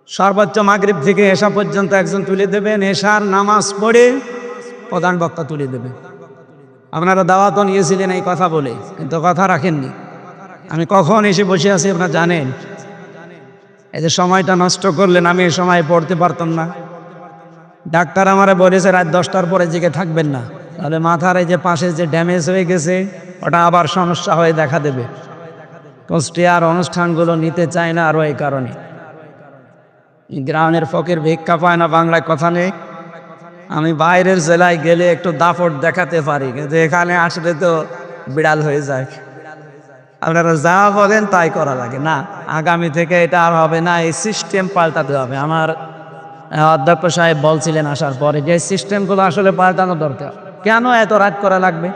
সর্বোচ্চ মাগরিব থেকে এশা পর্যন্ত একজন তুলে দেবেন, এশার নামাজ পড়ে প্রধান বক্তা তুলে দেবে। আপনারা দাওয়াত নিয়েছিলেন এই কথা বলে, কিন্তু কথা রাখেননি। আমি কখন এসে বসে আছি আপনারা জানেন? এই যে সময়টা নষ্ট করলেন, আমি এই সময় পড়তে পারতাম না। ডাক্তার আমারে বলেছে রাত 10টার পরে জেগে থাকবেন না, তাহলে মাথার এই যে পাশে যে ড্যামেজ হয়ে গেছে ওটা আবার সমস্যা হয়ে দেখা দেবে। কুষ্টিয়ার অনুষ্ঠানগুলো নিতে চায় না আরও এই কারণে। গ্রামের ফকির ভিক্ষা পায় না, বাংলায় কথা নেই। আমি বাইরের জেলায় গেলে একটু দাপট দেখাতে পারি, কিন্তু এখানে আসলে তো বিড়াল হয়ে যায়। আপনারা যা বলেন তাই করা লাগে না। আগামী থেকে এটা আর হবে না, এই সিস্টেম পাল্টাতে হবে। আমার অধ্যক্ষ সাহেব বলছিলেন আসার পরে যে সিস্টেমগুলো আসলে পাল্টানো দরকার। কেন এত রাত করা লাগবে?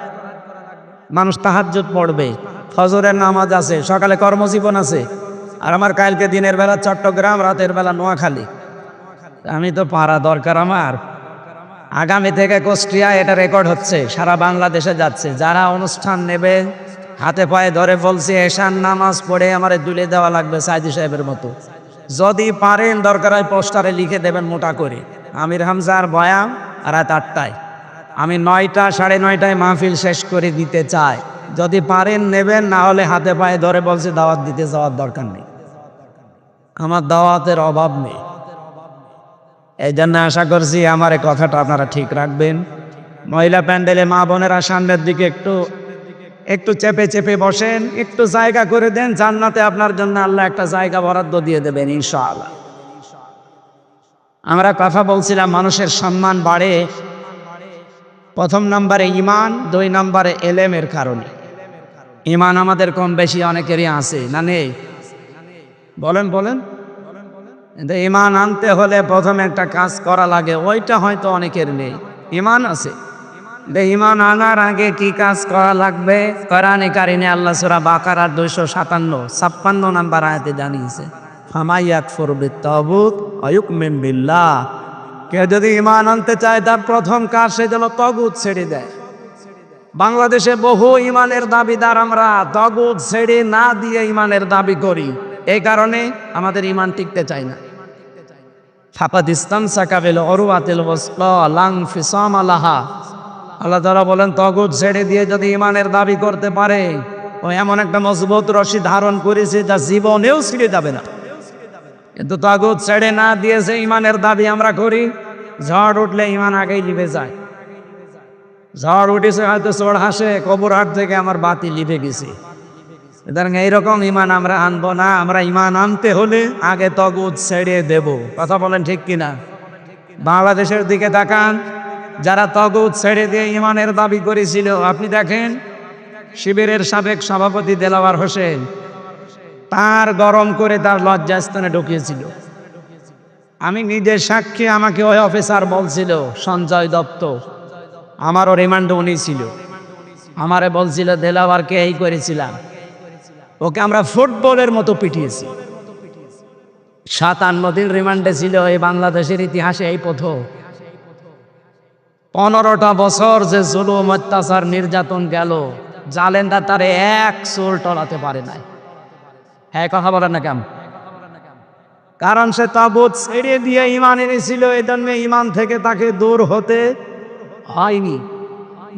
মানুষ তাহাজ্জুদ পড়বে, ফজরের নামাজ আছে, সকালে কর্মজীবন আছে। আর আমার কালকে দিনের বেলা চট্টগ্রাম, রাতের বেলা নোয়াখালী। আমি তো পারা দরকার আমার। আগামী থেকে কুষ্টিয়া এটা রেকর্ড হচ্ছে, সারা বাংলাদেশে যাচ্ছে। যারা অনুষ্ঠান নেবে হাতে পায়ে ধরে বলছে এশার নামাজ পড়ে আমারে দুলে দেওয়া লাগবে সাইদি সাহেবের মতো। যদি পারেন দরকার হয় পোস্টারে লিখে দেবেন মোটা করে, আমির হামজার বয়ান রাত 8টায়। আমি 9টা, 9:30টায় মাহফিল শেষ করে দিতে চাই। যদি পারেন নেবেন, না হলে হাতে পায়ে ধরে বলছে দাওয়াত দিতে যাওয়ার দরকার নেই। আমার দাওয়াতের অভাব নেই। এই জন্য আশা করছি আমার এই কথাটা আপনারা ঠিক রাখবেন। মহিলা প্যান্ডেলে মা বোনেরা সামনের দিকে একটু চেপে চেপে বসেন, একটু জায়গা করে দেন। জান্নাতে আপনার জন্য আল্লাহ একটা জায়গা বরাদ্দ দিয়ে দেবেন ইনশাআল্লাহ। আমরা কথা বলছিলাম মানুষের সম্মান বাড়ে প্রথম নম্বরে ইমান, 2 নম্বরে এলেমের কারণে। ইমান আমাদের কম বেশি অনেকেরই আছে না নেই? বলেন। কিন্তু ইমান আনতে হলে প্রথম একটা কাজ করা লাগে, ওইটা হয়তো অনেকের নেই। ইমান আছে, ইমান আনার আগে কি কাজ করা লাগবে? কোরআনে কারিমে আল্লাহ সূরা বাকারার 257 নম্বর আয়াতে জানিয়েছে, ফামান ইয়াকফুর বিত-তাগুত ওয়া ইউমিন বিল্লাহ। কেউ যদি ইমান আনতে চায় তার প্রথম কাজ সে যেন তাগুত ছেড়ে দেয়। বাংলাদেশে বহু ইমানের দাবিদার আমরা তাগুত ছেড়ে না দিয়ে ইমানের দাবি করি, এই কারণে আমাদের ইমান টিকতে চায় না। ফাকাদ ইসতামসাকা বিল উরওয়াতিল ওয়াসকা লা ইনফিসামা লাহা। আল্লাহ তাআলা বলেন তাগুত ছেড়ে দিয়ে যদি ইমানের দাবি করতে পারে, ও এমন একটা মজবুত রশি ধারণ করেছে যা জীবনেও ছিঁড়ে যাবে না। কিন্তু তাগুত ছেড়ে না দিয়ে যে ইমানের দাবি আমরা করি, ঝড় উঠলে ইমান আগেই লিভে যায়। ঝড় উঠেছে হয়তো চোর হাসে, কবর হাট থেকে আমার বাতি লিভে গেছে। এইরকম ইমান আমরা আনবো না। আমরা ইমান আনতে হলে আগে তাগুত ছেড়ে দেব। কথা বলেন ঠিক কিনা? বাংলাদেশের দিকে তাকান, যারা তাগুত ছেড়ে দিয়ে ইমানের দাবি করেছিল, আপনি দেখেন শিবিরের সাবেক সভাপতি দেলাওয়ার হোসেন, তার গরম করে তার লজ্জাস্থানে ঢুকিয়েছিল। আমি নিজে সাক্ষী, আমাকে ওই অফিসার বলছিল, সঞ্জয় দত্ত, আমারও রিমান্ডে উনি ছিল, আমারে বলছিল দেলাওয়ারকে এই করেছিলাম, ওকে আমরা ফুটবলের মতো পিটিয়েছি। 57 দিন রিমান্ডে ছিল, এই বাংলাদেশের ইতিহাসে এই প্রথম। 15টা বছর যে জুলুম, অত্যাচার, নির্যাতন গেল, জালেনরা তারে এক চুল টলাতে পারে নাই। হ্যাঁ, কথা বলেন না কেন? কারণ সে তাগুত ছেড়ে দিয়ে ইমান এনেছিল, এই জন্য ইমান থেকে তাকে দূর হতে হয়নি।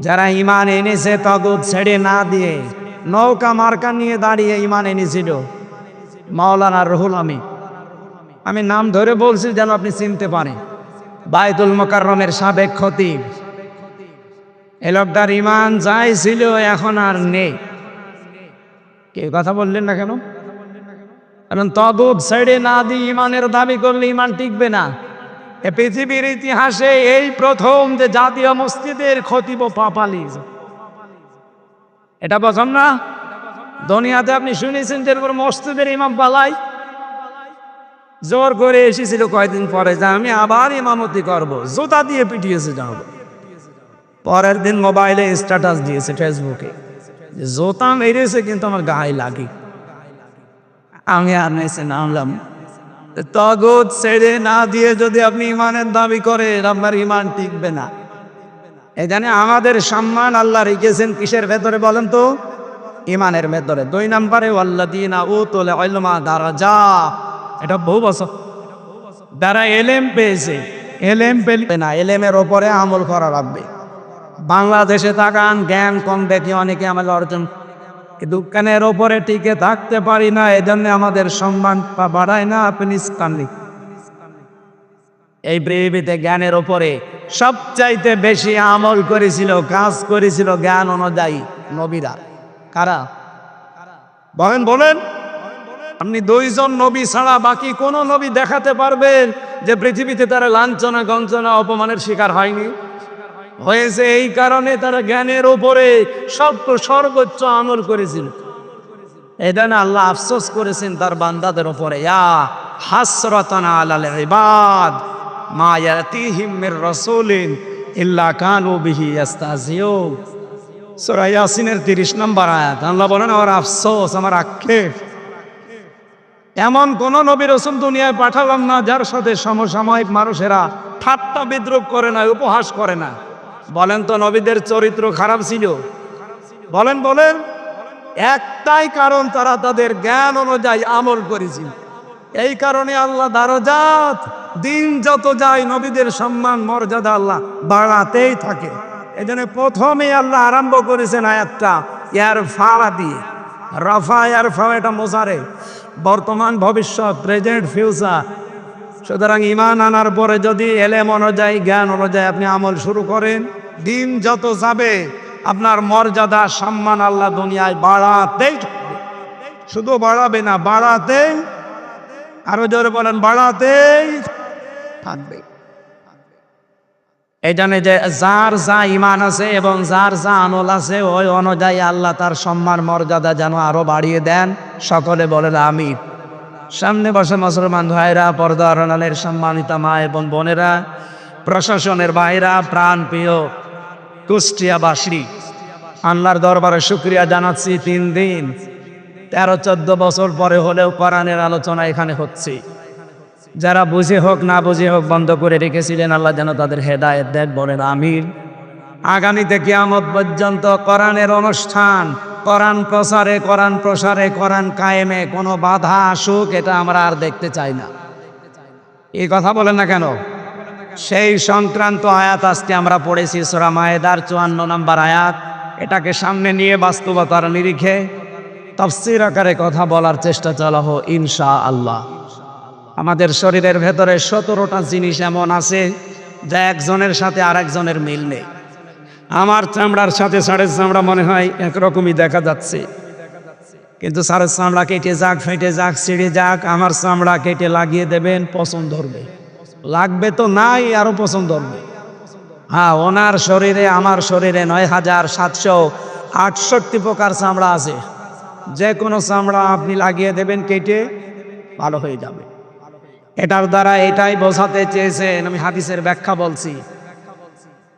যারা ইমান এনেছে তাগুত ছেড়ে না দিয়ে, নৌকা মার্কা নিয়ে দাঁড়িয়ে ইমান এনেছিল, মাওলানা রুহুল আমিন, আমি নাম ধরে বলছি যেন আপনি চিনতে পারেন, বায়তুল মোকাররমের সাবেক খতিব। এ লোকটার ইমান যাই ছিল এখন আর নেই। কে কথা বললেন না কেন? কারণ তাগুত ছেড়ে না দিয়ে ইমানের দাবি করলে ইমান টিকবে না। এ পৃথিবীর ইতিহাসে এই প্রথম যে জাতীয় মসজিদের খতিব পাপালি। এটা প্রথম না? দুনিয়াতে আপনি শুনেছেন যে মসজিদের ইমাম পালাই জোর করে এসেছিল কয়েকদিন পরে যে আমি আবার ইমামতি করব, জুতা দিয়ে পিটিয়েছে যাব। পরের দিন মোবাইলে স্ট্যাটাস দিয়েছে ফেসবুকে, জুতা মেরেছে কিন্তু আমার গায়ে লাগে। আমি আর নেছে নামলাম। তাগুত ছেড়ে না দিয়ে যদি আপনি ইমানের দাবি করেন, আপনার ইমান টিকবে না। এই জানে আমাদের সম্মান আল্লাহ রেখেছেন কিসের ভেতরে বলেন তো? ইমানের ভেতরে। 2 নম্বরে ওয়াল্লাযীনা উতুল ইলমা দারাজা। এটা বহু বছর যারা এলেম পেয়েছে, এলেম পেলে না, এলেমের ওপরে আমল করা লাগবে। বাংলাদেশে তাকান, জ্ঞান কম দেখে অনেকে আমাদের অর্জন, দোকানের ওপরে টিকে থাকতে পারি না, এজন্য আমাদের সম্মান বাড়ায় না। আপনি ইসলামী এই পৃথিবীতে জ্ঞানের ওপরে সবচাইতে বেশি আমল করেছিল, কাজ করেছিল জ্ঞান অনুযায়ী নবীরা। কারা? বলেন বলেন। আপনি 2 জন নবী ছাড়া বাকি কোন নবী দেখাতে পারবেন যে পৃথিবীতে তারা লাঞ্ছনা গঞ্চনা অপমানের শিকার হয়নি? হয়েছে এই কারণে তারা জ্ঞানের উপরে সর্বোচ্চ আমল করেছিল। এটা না আল্লাহ আফসোস করেছেন তার বান্দাদের উপরে, ইয়া হাসরাতান আলাল ইবাদ মা ইয়াতিহিম মির রাসূলিন ইল্লা কানু বিহি ইস্তাহজিউন। সূরা ইয়াসিনের 30 নম্বর আয়াত। আল্লাহ বলেন, আমার আফসোস, আমার আক্ষেপ, এমন কোন নবী রাসূল দুনিয়ায় পাঠালাম না যার সাথে সমসাময়িক মানুষেরা ঠাট্টা বিদ্রুপ করে না, উপহাস করে না। বলেন তো নবীদের চরিত্র খারাপ ছিল? বলেন বলেন। একটাই কারণ, তারা তাদের জ্ঞান অনুযায়ী আমল করেছিল। এই কারণে আল্লাহ দারজাত, দিন যত যায় নবীদের সম্মান মর্যাদা আল্লাহ বাড়াতেই থাকে। এই জন্য প্রথমে আল্লাহ আরম্ভ করেছেন আয়াতটা ইয়ার ফাড়া দিয়ে। রাফা ইয়ার ফাড়া, এটা মোজারে, বর্তমান ভবিষ্যৎ, প্রেজেন্ট ফিউচার। সুতরাং ইমান আনার পরে যদি এলেম অনুযায়ী জ্ঞান অনুযায়ী আপনি আমল শুরু করেন, দিন যত যাবে আপনার মর্যাদা সম্মান আল্লাহ দুনিয়ায় বাড়াতেই থাকবে। শুধু বাড়াবে না, বাড়াতেই, আরো জোরে বলেন, বাড়াতেই থাকবে। এই জানে যে যার যা ইমান আছে এবং যার যা আমল আছে ওই অনুযায়ী আল্লাহ তার সম্মান মর্যাদা যেন আরো বাড়িয়ে দেন। সকলে বলেন আমিন। সামনে বসে মুসলমান ভাইরা, পর্দা আড়ালের সম্মানিতা মা এবং বোনেরা, প্রশাসনের ভাইরা, প্রাণ প্রিয় কুষ্টিয়াবাসী, আল্লাহর দরবারে শুকরিয়া জানাচ্ছি। 3 দিন 13-14 বছর পরে হলেও কোরআনের আলোচনা এখানে হচ্ছে। যারা বুঝে হোক না বুঝে হোক বন্ধ করে রেখেছিলেন, আল্লাহ যেন তাদের হেদায়েত দেন, বলেন আমিন। আগামীতে কিয়ামত পর্যন্ত কোরআনের অনুষ্ঠান, কোরআন প্রসারে, কোরআন প্রসারে, কোরআন কায়েমে কোনো বাধা আসুক, এটা আমরা আর দেখতে চাই না। এই কথা বলেন না কেন? সেই সংক্রান্ত আয়াত আজকে আমরা পড়েছি সূরা মায়েদার 54 নম্বর আয়াত। এটাকে সামনে নিয়ে বাস্তবতার নিরিখে তাফসীর আকারে কথা বলার চেষ্টা চালাবো ইনশাআল্লাহ। আমাদের শরীরের ভেতরে 17টা জিনিস এমন আছে যা একজনের সাথে আরেকজনের মিল নেই। আমার চামড়ার সাথে ষাঁড়ের চামড়া মনে হয় একরকমই দেখা যাচ্ছে, কিন্তু ষাঁড়ের চামড়া কেটে যাক, ফেটে যাক, ছিঁড়ে যাক, আমার চামড়া কেটে লাগিয়ে দেবেন, পছন্দ ধরবে। লাগবে তো নাই, আরো পছন্দ ধরবে। হ্যাঁ, ওনার শরীরে আমার শরীরে 9768 প্রকার চামড়া আছে। যে কোনো চামড়া আপনি লাগিয়ে দেবেন, কেটে ভালো হয়ে যাবে। এটার দ্বারা এটাই বোঝাতে চেয়েছেন, আমি হাদিসের ব্যাখ্যা বলছি।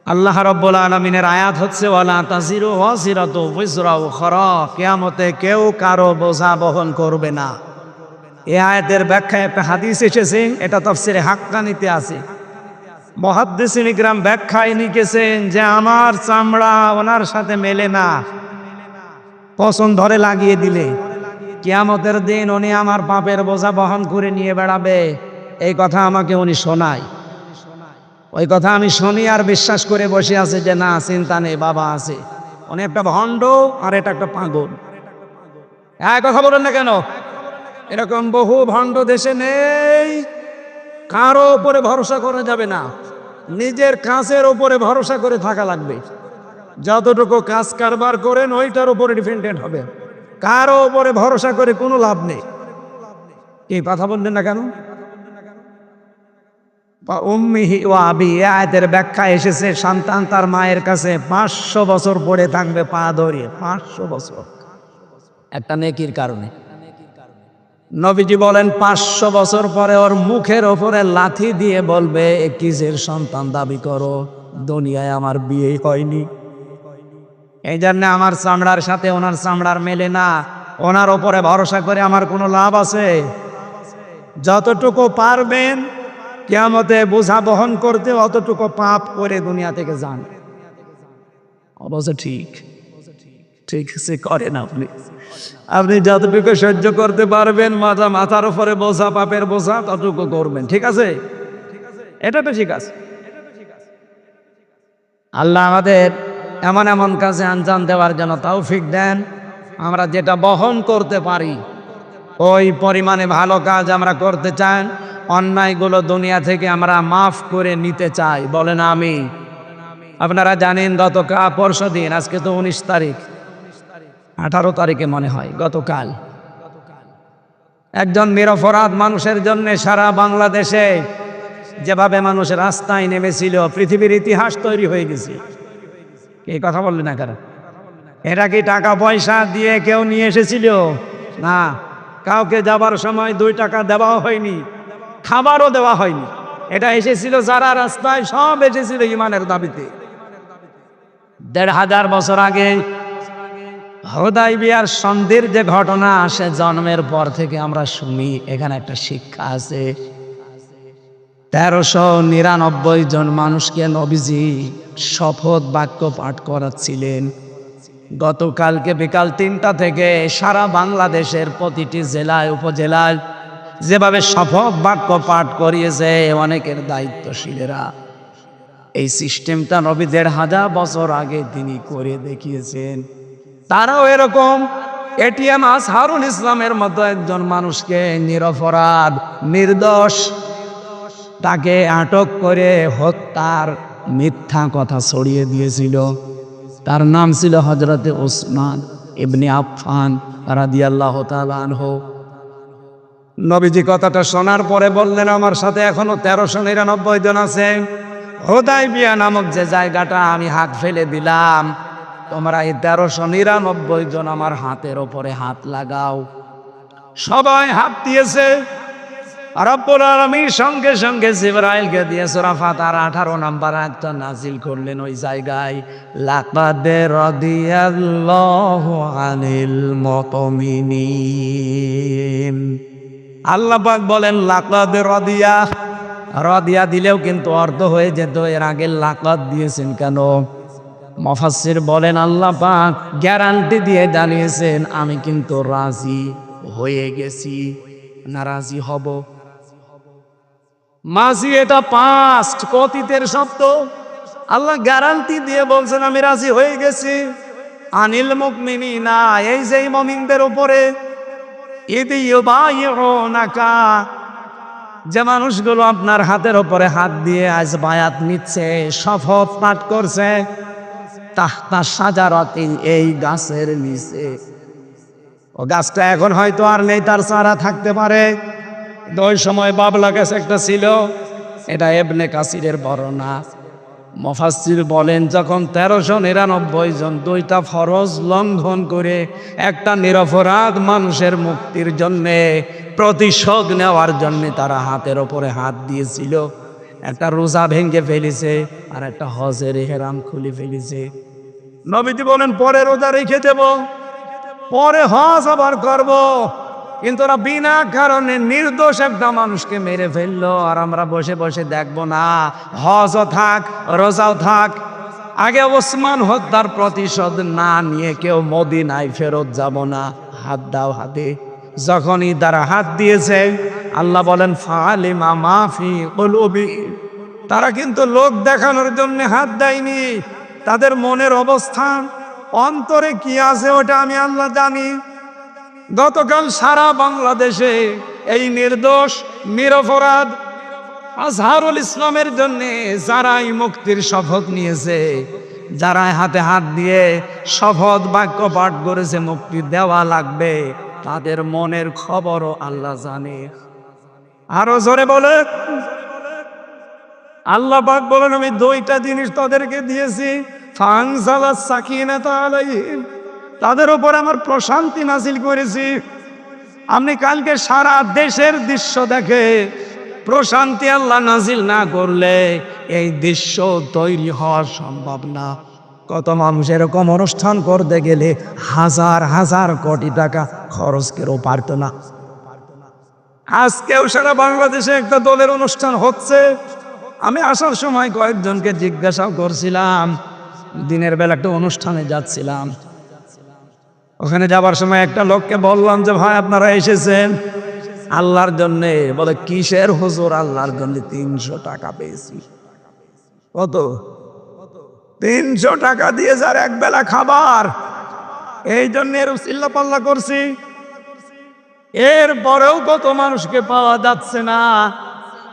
আল্লাহ রাব্বুল আলামিনের আয়াত হচ্ছে ওয়ালা তাজিরু ওয়াজিরাতু উযরা উখরা, কিয়ামতে কেউ কারো বোঝা বহন করবে না। এই আয়াতের ব্যাখ্যায় একটা হাদিস এসেছে, এটা তাফসীরে হাক্কানিতে আছে। মুহাদ্দিসিন ইকরাম ব্যাখ্যায় লিখেছেন যে আমার চামড়া ওনার সাথে মেলে না, পছন্দ ধরে লাগিয়ে দিলে কিয়ামতের দিন উনি আমার পাপের বোঝা বহন করে নিয়ে বেড়াবে। এই কথা আমাকে উনি শোনায়। ওই কথা আমি শুনি আর বিশ্বাস করে বসে আছে যে না, চিন্তা নেই, বাবা আছে। উনি একটা ভণ্ড আর এটা একটা পাগল। এক কথা বলেন না কেন? এরকম বহু ভণ্ড দেশে নেই। কারো উপরে ভরসা করা যাবে না, নিজের কাজের উপরে ভরসা করে থাকা লাগবে। যতটুকু কাজ কারবার করেন ওইটার উপরে ডিপেন্ডেন্ট হবে, কারো উপরে ভরসা করে কোনো লাভ নেই। এই কথা বললেন না কেন? উম্মিহি ওয়া আবি, আয়াতের ব্যাখ্যা এসেছে সন্তান তার মায়ের কাছে 500 বছর পড়ে থাকবে পা ধরিয়ে, 500 বছর, একটা নেকির কারণে। নবীজি বলেন 500 বছর পরে ওর মুখের ওপরে লাথি দিয়ে বলবে কিসের সন্তান দাবি করো, দুনিয়ায় আমার বিয়ে হয়নি। এই জন্য আমার চামড়ার সাথে ওনার চামড়ার মেলে না, ওনার ওপরে ভরসা করে আমার কোনো লাভ আছে? যতটুকু পারবেন কিয়ামতে বোঝা বহন করতে অতটুকু পাপ করে দুনিয়া থেকে যান। অবশ্য ঠিক ঠিক সে করেন আপনি। আপনি যতটুকু সহ্য করতে পারবেন, মাথার উপরে বোঝা, পাপের বোঝা, ততটুকু করবেন। ঠিক আছে? এটা তো ঠিক আছে। আল্লাহ আমাদের এমন এমন কাজে আঞ্জাম দেওয়ার জন্য তৌফিক দেন, আমরা যেটা বহন করতে পারি ওই পরিমাণে ভালো কাজ আমরা করতে চাই। অন্যায়গুলো দুনিয়া থেকে আমরা মাফ করে নিতে চাই। বলেন আমি। আপনারা জানেন গতকাল পরশুদিন, আজকে তো 19 তারিখ, 18 তারিখে মনে হয় গতকাল, একজন নিরপরাধ মানুষের জন্য সারা বাংলাদেশে যেভাবে মানুষ রাস্তায় নেমেছিল, পৃথিবীর ইতিহাস তৈরি হয়ে গেছে। এই কথা বললেন না কারা? এটা কি টাকা পয়সা দিয়ে কেউ নিয়ে এসেছিল? না, কাউকে যাবার সময় 2 টাকা দেওয়া হয়নি, খাবারও দেওয়া হয়নি। এটা এসেছিল যারা রাস্তায়, সব এসেছিল ইমানের দাবিতে। 1500 বছর আগে হুদায়বিয়ার সন্ধির যে ঘটনা আসে, জন্মের পর থেকে আমরা শুনি। এখানে একটা শিক্ষা আছে। 1399 জন মানুষকে নবীজি শপথ বাক্য পাঠ করাচ্ছিলেন। গতকালকে বিকাল 3টা থেকে সারা বাংলাদেশের প্রতিটি জেলায় উপজেলায় যেভাবে শপথ বাক্য পাঠ করিয়েছে অনেকের দায়িত্বশীলেরা, এই সিস্টেমটা নবী 1500 বছর আগে তিনি করে দেখিয়েছেন। তারাও এরকম এটিএম আসহারুল ইসলামের মতো একজন মানুষকে, নিরপরাধ নির্দোষ, তাকে আটক করে হত্যার মিথ্যা কথা ছড়িয়ে দিয়েছিল। তার নাম ছিল হযরতে ওসমান ইবনে আফফান রাদিয়াল্লাহু তাআলা আনহু। নবীজি কথাটা শোনার পরে বললেন, আমার সাথে এখনো 1399 জন আছে। হুদায়বিয়া নামক যে জায়গাটা আমি হাত ফেলে দিলাম, তোমরা এই 1399 জন আমার হাতের ওপরে হাত লাগাও। সবাই হাত দিয়েছে। রব্বুল আলামিন সঙ্গে সঙ্গে জিবরাইলকে দিয়ে সূরা ফাতিহার 18 নম্বর আয়াতটা নাজিল করলেন ওই জায়গায়, লাকাদ রাদিয়াল্লাহু আনিল মুমিনিন। আল্লাহ পাক বলেন লাকাদ রাদিয়া। রাদিয়া দিলেও কিন্তু অর্থ হয়ে যেত, এর আগে লাকাদ দিয়েছেন কেন? মুফাসসির বলেন আল্লাহ পাক গ্যারান্টি দিয়ে জানিয়েছেন, আমি কিন্তু রাজি হয়ে গেছি, না রাজি হব। মাঝি এটা পাস্ট, অতীতের শব্দ। আল্লাহ গ্যারান্টি দিয়ে বলছেন আমি রাজি হয়ে গেছি। আনিল মুমিনিনা, এই যে মুমিনদের উপরে, ইদি ইউবাইউনাকা, যে মানুষগুলো আপনার হাতের উপরে হাত দিয়ে আজ বায়াত নিচ্ছে, শপথ পাঠ করছে, তাহতা শাজারাতিন, এই গাছের নিচে। ও গাছটা এখন হয়তো আর নেই, তার চারা থাকতে পারে। ওই সময় বাবলা গাছ একটা ছিল। এটা ইবনে কাসিরের বর্ণনা। মুফাসসির বলেন যখন 1399 জন 2টা ফরজ লঙ্ঘন করে একটা নিরপরাধ মানুষের মুক্তির জন্যে, প্রতিশোধ নেওয়ার জন্যে তারা হাতের ওপরে হাত দিয়েছিল, একটা রোজা ভেঙে ফেলেছে আর একটা হজের ইহরাম খুলে ফেলেছে। নবীজি বলেন পরে রোজা রেখে দেব, পরে হজ আবার করব। কিন্তু ওরা বিনা কারণে নির্দোষ একটা মানুষকে মেরে ফেললো, আর আমরা বসে বসে দেখবো না? হজও থাক, রোজাও থাক। আগে ওসমান হত্যার প্রতিশোধ না নিয়ে কেউ মদিনায় ফেরত যাব না। হাত দাও হাতে। যখনই তারা হাত দিয়েছে, আল্লাহ বলেন ফালিমা মাফি কুলুবি, তারা কিন্তু লোক দেখানোর জন্য হাত দেয়নি। তাদের মনের অবস্থান, অন্তরে কি আছে ওটা আমি আল্লাহ জানি। গতকাল সারা বাংলাদেশে এই নির্দোষ নিরপরাধ আজহারুল ইসলামের জন্য যারাই মুক্তির শপথ নিয়েছে, যারা হাতে হাত দিয়ে শপথ বাক্য পাঠ করেছে মুক্তি দেওয়া লাগবে, তাদের মনের খবরও আল্লাহ জানে। আরো জোরে বলে আল্লাহ পাক বলেন আমি 2টা জিনিস তাদেরকে দিয়েছি, ফানজালাস সাকিনাতা আলাইহিম, তাদের উপর আমার প্রশান্তি নাজিল করেছি। আপনি কালকে সারা দেশের দৃশ্য দেখে প্রশান্তি আল্লাহ নাজিল না করলে এই দৃশ্য তৈরি হওয়া সম্ভব না। কত মানুষ এরকম অনুষ্ঠান করতে গেলে হাজার হাজার কোটি টাকা খরচ কেউ পারত না। আজকেও সারা বাংলাদেশে একটা দলের অনুষ্ঠান হচ্ছে। আমি আসার সময় কয়েকজনকে জিজ্ঞাসাও করছিলাম, দিনের বেলা একটা অনুষ্ঠানে যাচ্ছিলাম, ওখানে যাবার সময় একটা লোককে বললাম যে ভাই আপনারা এসেছেন আল্লাহর জন্যে। বলে কিসের হুজুর? আল্লাহর জন্য 300 টাকা পেয়েছি। কত? 300 টাকা দিয়ে যার এক বেলা খাবার, এই জন্য এর চিল্লা পাল্লা করছি। এরপরেও কত মানুষকে পাওয়া যাচ্ছে না,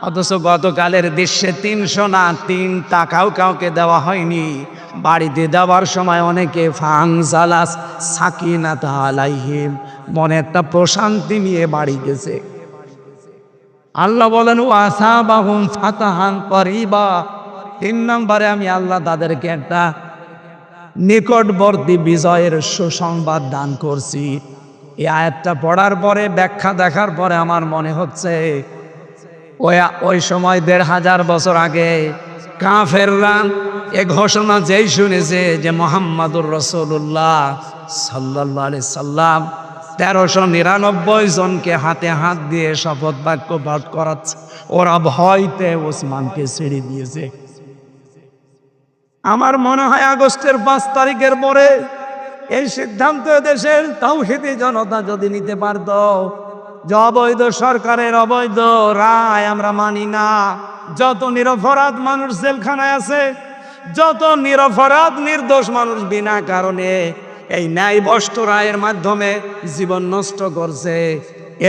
অথচ গতকালের দৃশ্যে 300 না 3 টাকাও কাউকে দেওয়া হয়নি। বাড়িতে দেওয়ার সময় অনেকে ফাংজালাস সাকিনাত আলাইহিম, মনে একটা প্রশান্তি নিয়ে বাড়ি গেছে। আল্লাহ বলেন ওয়াসাবাহুম ফাতাহান করিবা। 3 নম্বরে আমি আল্লাহ তাদেরকে একটা নিকটবর্তী বিজয়ের সুসংবাদ দান করছি। এই আয়াতটা পড়ার পরে, ব্যাখ্যা দেখার পরে আমার মনে হচ্ছে ওই সময় 1500 বছর আগে কাফেররা এ ঘোষণা যেই শুনেছে যে মুহাম্মাদুর রাসূলুল্লাহ সাল্লাল্লাহু আলাইহি সাল্লাম 1399 জনকে হাতে হাত দিয়ে শপথ বাক্য পাঠ করাচ্ছে, ওরা ভয়তে ওসমানকে ছেড়ে দিয়েছে। আমার মনে হয় আগস্টের 5 তারিখের পরে এই সিদ্ধান্ত দেশের তাওহীদি জনতা যদি নিতে পারত যে অবৈধ সরকারের অবৈধ রায় আমরা মানি না, যত নিরপরাধ মানুষ জেলখানায় আছে, যত নিরপরাধ নির্দোষ মানুষ বিনা কারণে এই ন্যায়ভ্রষ্ট রায়ের মাধ্যমে জীবন নষ্ট করছে,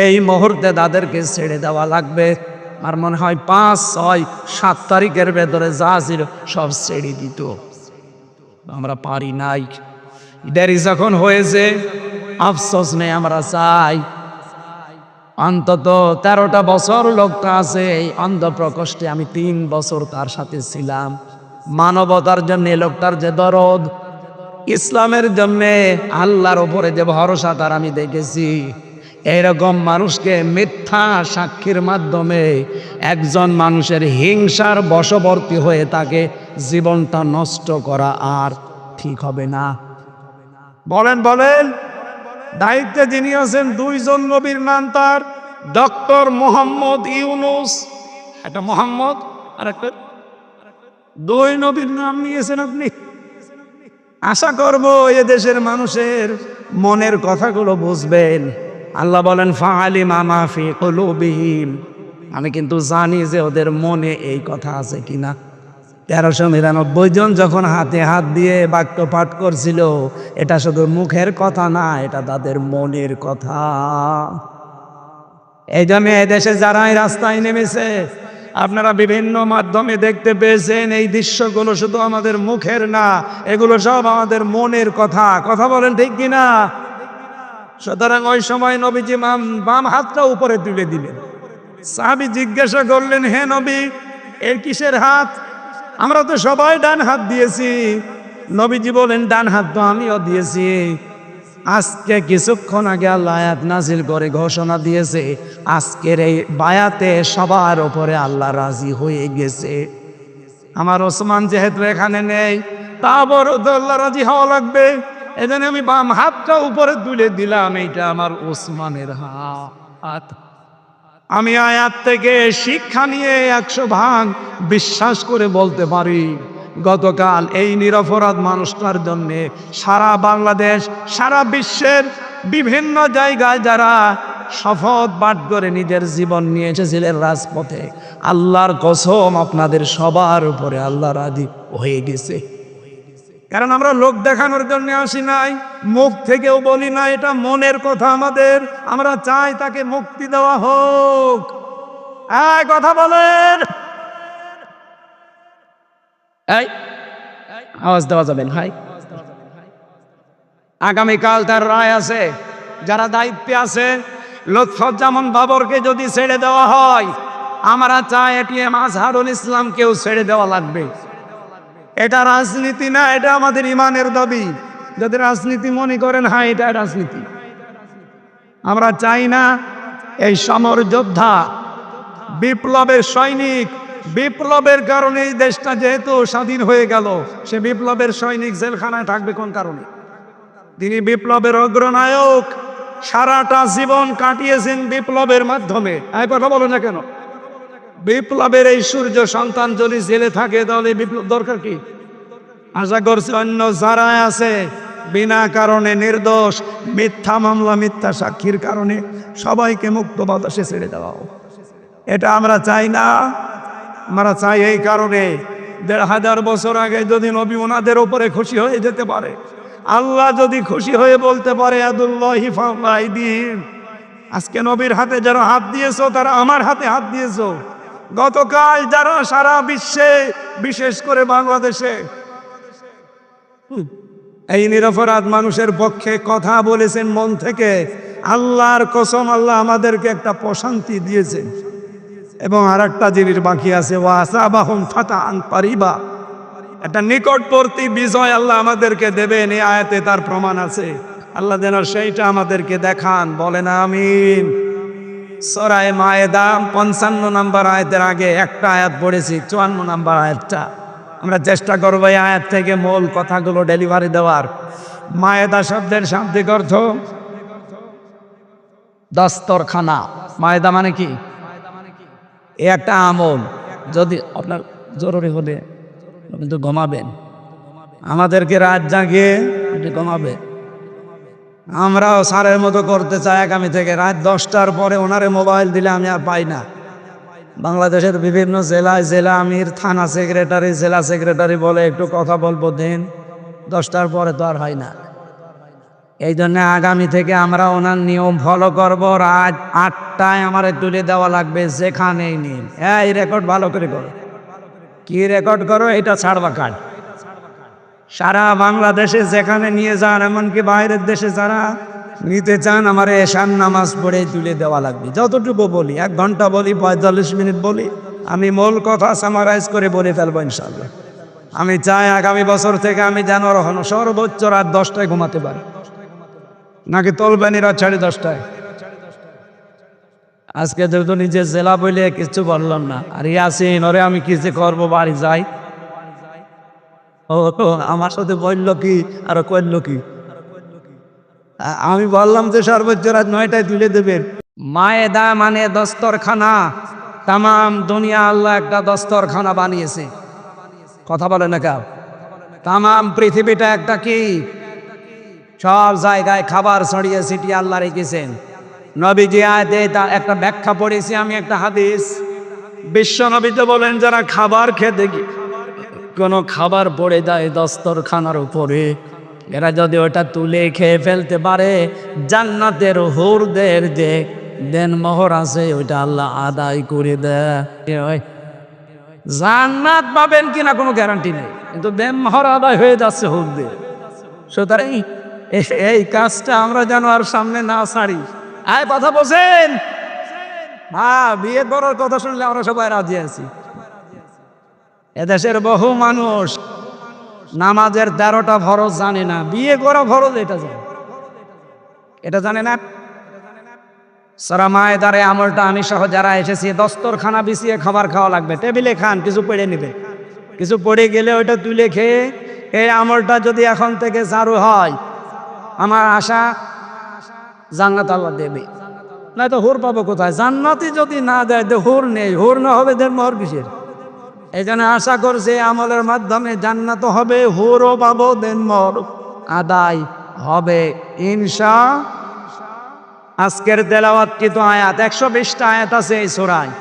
এই মুহূর্তে তাদেরকে ছেড়ে দেওয়া লাগবে। আর মনে হয় 5, 6, 7 তারিখের ভেতরে যা ছিল সব ছেড়ে দিত। আমরা পারি নাই। দেরি যখন হয়েছে আফসোস নেই, আমরা চাই অন্তত 13টা বছর লোকটা আছে এই অন্ধ প্রকোষ্ঠে, আমি 3 বছর তার সাথে ছিলাম। মানবতার জন্য লোকটার যে দরদ, ইসলামের জন্য আল্লাহর উপরে যে ভরসা তার আমি দেখেছি। এইরকম মানুষকে মিথ্যা সাক্ষীর মাধ্যমে একজন মানুষের হিংসার বশবর্তী হয়ে তাকে জীবনটা নষ্ট করা আর ঠিক হবে না। বলেন বলেন, দায়িত্বে যিনি আছেন 2 জন নবীর নাম তার ডক্টর মোহাম্মদ ইউনুস, একটা মোহাম্মদ আর একটা 2 নবীর নাম নিয়েছেন আপনি। আশা করব এদেশের মানুষের মনের কথাগুলো বুঝবেন। আল্লাহ বলেন ফাআলিমা মা ফি কুলুবিহিম, আমি কিন্তু জানি যে ওদের মনে এই কথা আছে কিনা। 1399 জন যখন হাতে হাত দিয়ে বাক্য পাঠ করছিল, এটা শুধু মুখের কথা না, এটা তাদের মনের কথা। এই জন্য এদেশে যারা এই রাস্তায় নেমেছে, আপনারা বিভিন্ন মাধ্যমে দেখতে পেয়েছেন, এই দৃশ্যগুলো শুধু আমাদের মুখের না, এগুলো সব আমাদের মনের কথা। কথা বলেন ঠিক কিনা? সুতরাং ওই সময় নবীজি বাম হাতটা উপরে তুলে দিলেন। সাহাবী জিজ্ঞাসা করলেন, হে নবী, এর কিসের হাত? আমরা তো সবাই ডান হাত দিয়েছি। নবীজি বলেন, ডান হাত তো আমিও দিয়েছি। আজকে কিছুক্ষণ আগে আল্লাহ আয়াত নাজিল করে ঘোষণা দিয়েছে, আজকের এই বায়াতে সবার উপরে আল্লাহ রাজি হয়ে গেছে। আমার ওসমান যেহেতু এখানে নেই, তা বড় তো আল্লাহ রাজি হওয়া লাগবে। এজন্য আমি বাম হাতটা উপরে তুলে দিলাম, এইটা আমার ওসমানের হাত। আমি আয়াত থেকে শিক্ষা নিয়ে 100 ভাগ বিশ্বাস করে বলতে পারি, গতকাল এই নিরপরাধ মানুষটার জন্য সারা বাংলাদেশ, সারা বিশ্বের বিভিন্ন জায়গায় যারা শপথ পাঠ করে নিজের জীবন নিয়ে এসেছিলেন রাজপথে, আল্লাহর কসম আপনাদের সবার উপরে আল্লাহ রাজি হয়ে গেছে। কারণ আমরা লোক দেখানোর জন্য আসি নাই, মুখ থেকেও বলি না, এটা মনের কথা আমাদের। আমরা চাই তাকে মুক্তি দেওয়া হোক। কথা বলেন, আওয়াজ দেওয়া যাবেন ভাই। আগামীকাল তার রায় আছে। যারা দায়িত্বে আছে, লুৎফুজ্জামান বাবরকে যদি ছেড়ে দেওয়া হয়, আমরা চাই এটিএম আজহারুল ইসলামকেও ছেড়ে দেওয়া লাগবে। এটা রাজনীতি না, এটা আমাদের ইমানের দাবি। যদি রাজনীতি মনে করেন, হ্যাঁ এটা রাজনীতি। আমরা চাই না এই সমর যোদ্ধা, বিপ্লবের সৈনিক, বিপ্লবের কারণে এই দেশটা যেহেতু স্বাধীন হয়ে গেল, সে বিপ্লবের সৈনিক জেলখানায় থাকবে কোন কারণে? তিনি বিপ্লবের অগ্রনায়ক, সারাটা জীবন কাটিয়েছেন বিপ্লবের মাধ্যমে। কথা বলো না কেন? বিপ্লবের এই সূর্য সন্তান যদি জেলে থাকে, তাহলে বিপ্লব দরকার কি? আশা করছি অন্য যারা আছে বিনা কারণে নির্দোষ, মিথ্যা মামলা মিথ্যা সাক্ষীর কারণে সবাইকে মুক্ত বাতাসে ছেড়ে দেওয়া হোক। এটা আমরা চাই না। আমরা চাই এই কারণে ১৫০০ বছর আগে যদি নবী ওনাদের উপরে খুশি হয়ে যেতে পারে, আল্লাহ যদি খুশি হয়ে বলতে পারে আদুল্লাহি ফাওকা আইদিহিম, আজকে নবীর হাতে যারা হাত দিয়েছো তারা আমার হাতে হাত দিয়েছো। গতকাল যারা সারা বিশ্বে বিশেষ করে বাংলাদেশে এই নিরপরাধ মানুষের পক্ষে কথা বলেছেন মন থেকে, আল্লাহর কসম আল্লাহ আমাদেরকে একটা প্রশান্তি দিয়েছেন। এবং আর একটা জিনিস বাকি আছে, ওয়াসাবাহুম ফাতাহান কারিবা, একটা নিকটবর্তী বিজয় আল্লাহ আমাদেরকে দেবেন। এই আয়াতে তার প্রমাণ আছে। আল্লাহ যেন সেইটা আমাদেরকে দেখান, বলেন আমিন। সূরা মায়েদা ৫৫ নম্বর আয়াতের আগে একটা আয়াত পড়েছি, ৫৪ নম্বর আয়াতটা। আমরা চেষ্টা করবো এই আয়াত থেকে মূল কথাগুলো ডেলিভারি দেওয়ার। মায়েদা শব্দের শাব্দিক অর্থ দস্তরখানা। মায়েদা মানে কি? এ একটা আমল। যদি আপনার জরুরি হলে আপনি তো ঘুমাবেন, আমাদেরকে রাত জাগিয়ে আপনি ঘুমাবে। আমরাও সারের মতো করতে চাই আগামী থেকে। রাত ১০টার পরে ওনারে মোবাইল দিলে আমি আর পাই না। বাংলাদেশের বিভিন্ন জেলায় জেলা আমির, থানা সেক্রেটারি, জেলা সেক্রেটারি বলে একটু কথা বলবো দিন, 10টার পরে তো আর হয় না। এই জন্য আগামী থেকে আমরা ওনার নিয়ম ফলো করব। রাত 8টায় আমার তুলে দেওয়া লাগবে, যেখানেই নিন। এই রেকর্ড ভালো করে করো। কি রেকর্ড করো? এটা ছাড়বা কার্ড। সারা বাংলাদেশে যেখানে নিয়ে যান, এমনকি বাইরের দেশে যারা নিতে চান, আমার এশার নামাজ পড়ে তুলে দেওয়া লাগবে। যতটুকু বলি, 1 ঘন্টা বলি, 45 মিনিট বলি, আমি মূল কথা সামারাইজ করে বলে ফেলবো ইনশাআল্লাহ। আমি চাই আগামী বছর থেকে আমি যেন সর্বোচ্চ রাত 10টায় ঘুমাতে পারি। নাকি তলবেনি রাত 10:30টায়? আজকে যেহেতু নিজের জেলা বলে কিছু বললাম না। আর ইয়াসিন ওরে আমি কি যে করবো, বাড়ি যাই। ও আমার সাথে বললো কি আর করলো কি? আমি বললাম যে সর্বোচ্চ রাত 9টায় তুলে দেবেন। মায়েদা মানে দস্তরখানা। তামাম দুনিয়া আল্লাহ একটা দস্তরখানা বানিয়েছে। কথা বলে না কেউ? তামাম পৃথিবীটা একটা কি, সব জায়গায় খাবার ছড়িয়ে ছিটিয়ে আল্লাহ রেখেছেন। নবীজি আয়াতে একটা ব্যাখ্যা পড়েছি আমি, একটা হাদিস। বিশ্ব নবী তো বলেন, যারা খাবার খেতে কোনো খাবার পড়ে যায় দস্তরখানার উপরে, এরা যদি ওটা তুলে খেয়ে ফেলতে পারে, জান্নাতের হুরদের যে দেনমোহর আছে ওইটা আল্লাহ আদায় করে দেয়। জান্নাত পাবেন কিনা কোনো গ্যারান্টি নেই, কিন্তু দেনমোহর আদায় হয়ে যাচ্ছে হুরদের। সুতরাং এই কাজটা আমরা যেন আর সামনে না ছাড়ি। আয় কথা বলছেন? হ্যাঁ, বিয়ে করার কথা শুনলে আমরা সবাই রাজি আছি। এদেশের বহু মানুষ নামাজের 13টা ফরজ জানে না, বিয়ে করা ফরজ এটা জানে। এটা জানে না। সূরা মায়েদারে আমলটা আমি সহ যারা এসেছি, দস্তরখানা বিছিয়ে খাবার খাওয়া লাগবে। টেবিলে খান, কিছু পড়ে নেবে, কিছু পড়ে গেলে ওইটা তুলে খেয়ে, এই আমলটা যদি এখন থেকে চালু হয়, আমার আশা জান্নাত আল্লাহ দেবে। না তো হুর পাবো কোথায়? জান্নাতি যদি না দেয়, হুর নেই, হুর না হবে দেনমোহর কিসের? এই জন্য আশা করছে আমলের মাধ্যমে জান্নাত হবে, হুরও পাবো, দেনমোহর আদায় হবে ইনশা। আজকের তেলাওয়াতকৃত আয়াত 120টা আয়াত আছে এই সূরায়,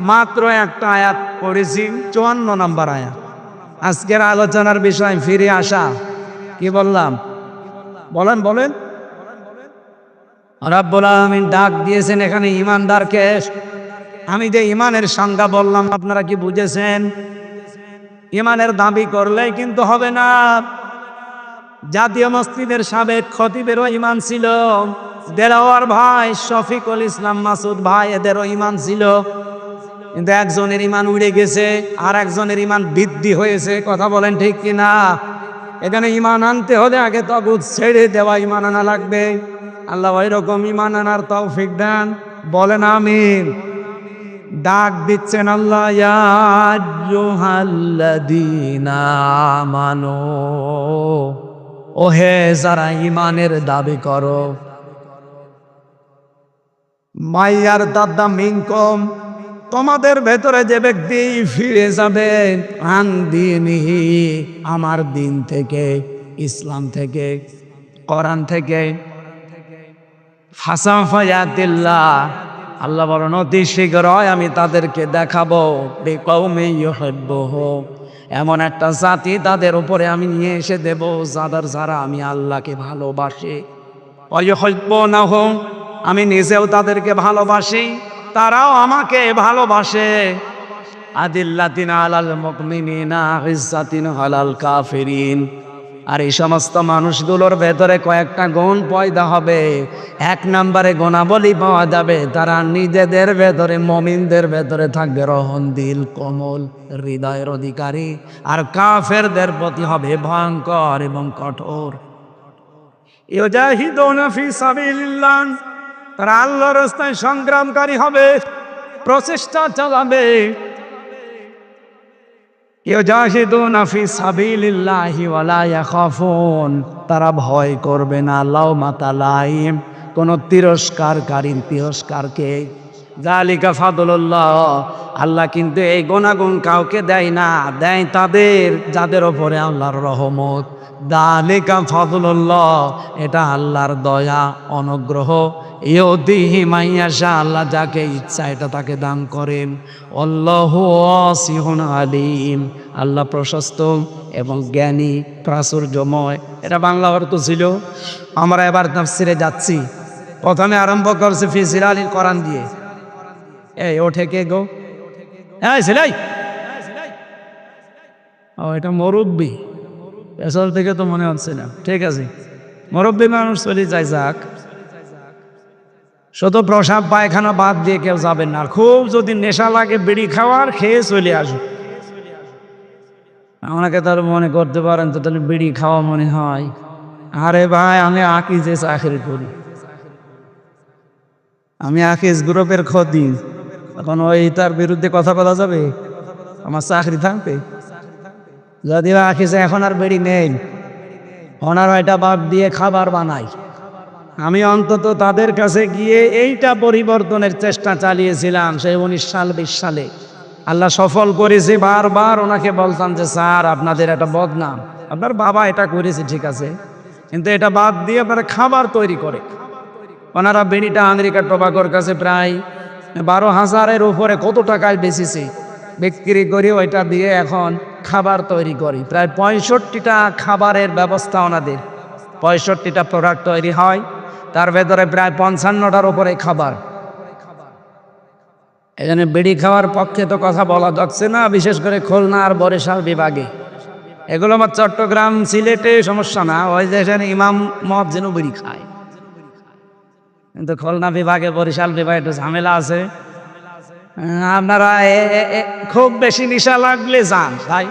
মাত্র একটা আয়াত পড়েছি, 54 নম্বর আয়াত। আজকের আলোচনার বিষয় ফিরে আসা। কি বললাম? বলেন বলেন। রাব্বুল আলামিন ডাক দিয়েছেন এখানে ইমানদারকে। আমি যে ইমানের সংজ্ঞা বললাম, আপনারা কি বুঝেছেন? ইমানের দাবি করলেই কিন্তু হবে না। জাতীয় মসজিদের সাবেক খতিবেরও ইমান ছিল, দেলাওয়ার ভাই শফিকুল ইসলাম মাসুদ ভাই, এদেরও ইমান ছিল। কিন্তু একজনের ইমান উড়ে গেছে, আর একজনের ইমান বৃদ্ধি হয়েছে। কথা বলেন ঠিক কিনা? এখানে ইমান আনতে হলে আগে তাগুত ছেড়ে দেওয়া ইমান আনা লাগবে। আল্লাহ ওই রকম ইমান আনার তৌফিক দেন, বলেন আমিন। ডাক দিচ্ছেন আল্লাহ, ইয়া আইয়ুহাল্লাযীনা আমানু, ওহে যারা ইমানের দাবি করো, মাইয়ার দাদা মিনকুম, তোমাদের ভেতরে যে ব্যক্তি ফিরে যাবে, আন দীনিহি, আমার দিন থেকে, ইসলাম থেকে, কোরআন থেকে ফাসাফায়াতিল্লাহ, আল্লাহ বলেন অতি শীঘ্রই আমি তাদেরকে দেখাবো বিকৌমি ইউহিব্বুহু, এমন একটা জাতি তাদের উপরে আমি নিয়ে এসে দেব যারা আমি আল্লাহকে ভালোবাসি। ওয়ায়ুহিব্বুনাহু, আমি নিজেও তাদেরকে ভালোবাসি, তারাও আমাকে ভালোবাসে। আদিল্লাতিন আলাল মুমিনিনা ইজ্জাতিন আলাল কাফিরিন। আর এই সমস্ত মানুষগুলোর ভেতরে কয়েকটা গুণ পয়দা হবে। এক নম্বরে গুণাবলী পাওয়া যাবে, তারা নিজেদের ভেতরে, মুমিনদের ভেতরে থাকবে রহম দিল, কোমল হৃদয়ের অধিকারী। আর কাফেরদের প্রতি হবে ভয়ঙ্কর এবং কঠোর। ইউজাহিদুনা ফি সাবিলিল্লাহ, তারা আল্লাহর রাস্তায় সংগ্রামকারী হবে, প্রচেষ্টা চালাবে। ইউজাহিদুনা ফি সাবিলিল্লাহি ওয়ালা ইয়াখাফুন, তারা ভয় করবে না লাওমাতা লাইম, কোন তিরস্কারকারীর তিরস্কারকে। যালিকা ফাদলুল্লাহ, আল্লাহ কিন্তু এই গুণাগুণ কাউকে দেয় না, দেয় তাদের যাদের ওপরে আল্লাহর রহমত। যালিকা ফাদলুল্লাহ, এটা আল্লাহর দয়া অনুগ্রহ। ইউতিহি মাইয়াশা, আল্লাহ যাকে ইচ্ছা এটা তাকে দান করেন। আল্লাহু ওয়াসিউন আলিম, আল্লাহ প্রশস্ত এবং জ্ঞানী প্রাচুর্যময়। এটা বাংলা অর্থ ছিল। আমরা এবার তাফসিরে যাচ্ছি। প্রথমে আরম্ভ করছে ফি জিলালিল কোরআন দিয়ে। এই ওঠে কে গো? এই ছেলাই, ও এটা মুরব্বি, পেছল থেকে তো মনে হচ্ছে না। ঠিক আছে, মুরব্বি মানুষ চলে যায়, যাক। শুধু প্রসাব পায়খানা বাদ দিয়ে কেউ যাবেন না। খুব যদি নেশা লাগে বিড়ি খাওয়ার, খেয়ে চলে আসুন। আমাকে তাহলে মনে করতে পারেন তো তাহলে বিড়ি খাওয়া মনে হয়। আরে ভাই, আমি আকিজে চাকরি করি, আমি আকিজ গ্রুপের খদি। এখন ওই তার বিরুদ্ধে কথা বলা যাবে? আমার চাকরি থাকবে? যদিও আকিজে এখন আর বিড়ি নেই, ওনারা এটা বাদ দিয়ে খাবার বানাই। আমি অন্তত তাদের কাছে গিয়ে এইটা পরিবর্তনের চেষ্টা চালিয়েছিলাম সেই 19 সাল 20 সালে। আল্লাহ সফল করেছে। বারবার ওনাকে বলতাম যে স্যার, আপনাদের এটা বদনাম, আপনার বাবা এটা করেছে ঠিক আছে, কিন্তু এটা বাদ দিয়ে আপনারা খাবার তৈরি করে। ওনারা বিড়িটা আমেরিকার টোবাকোর কাছে প্রায় 12,000-এর উপরে কত টাকায় বেচেছে, বিক্রি করি ওইটা দিয়ে এখন খাবার তৈরি করি। প্রায় 65টা খাবারের ব্যবস্থা ওনাদের, 65টা প্রোডাক্ট তৈরি হয়, তার ভেতরে প্রায় 55টার উপরে খাবার। এই জন্য বিড়ি খাওয়ার পক্ষে তো কথা বলা যাচ্ছে না, বিশেষ করে খুলনা আর বরিশাল বিভাগে। এগুলো আমার চট্টগ্রাম সিলেটে সমস্যা না, ওই দেশের ইমাম মুয়াজ্জিন বিড়ি খায়, কিন্তু খুলনা বিভাগে বরিশাল বিভাগে একটু ঝামেলা আছে। আপনারা খুব বেশি নেশা লাগলে যান ভাই,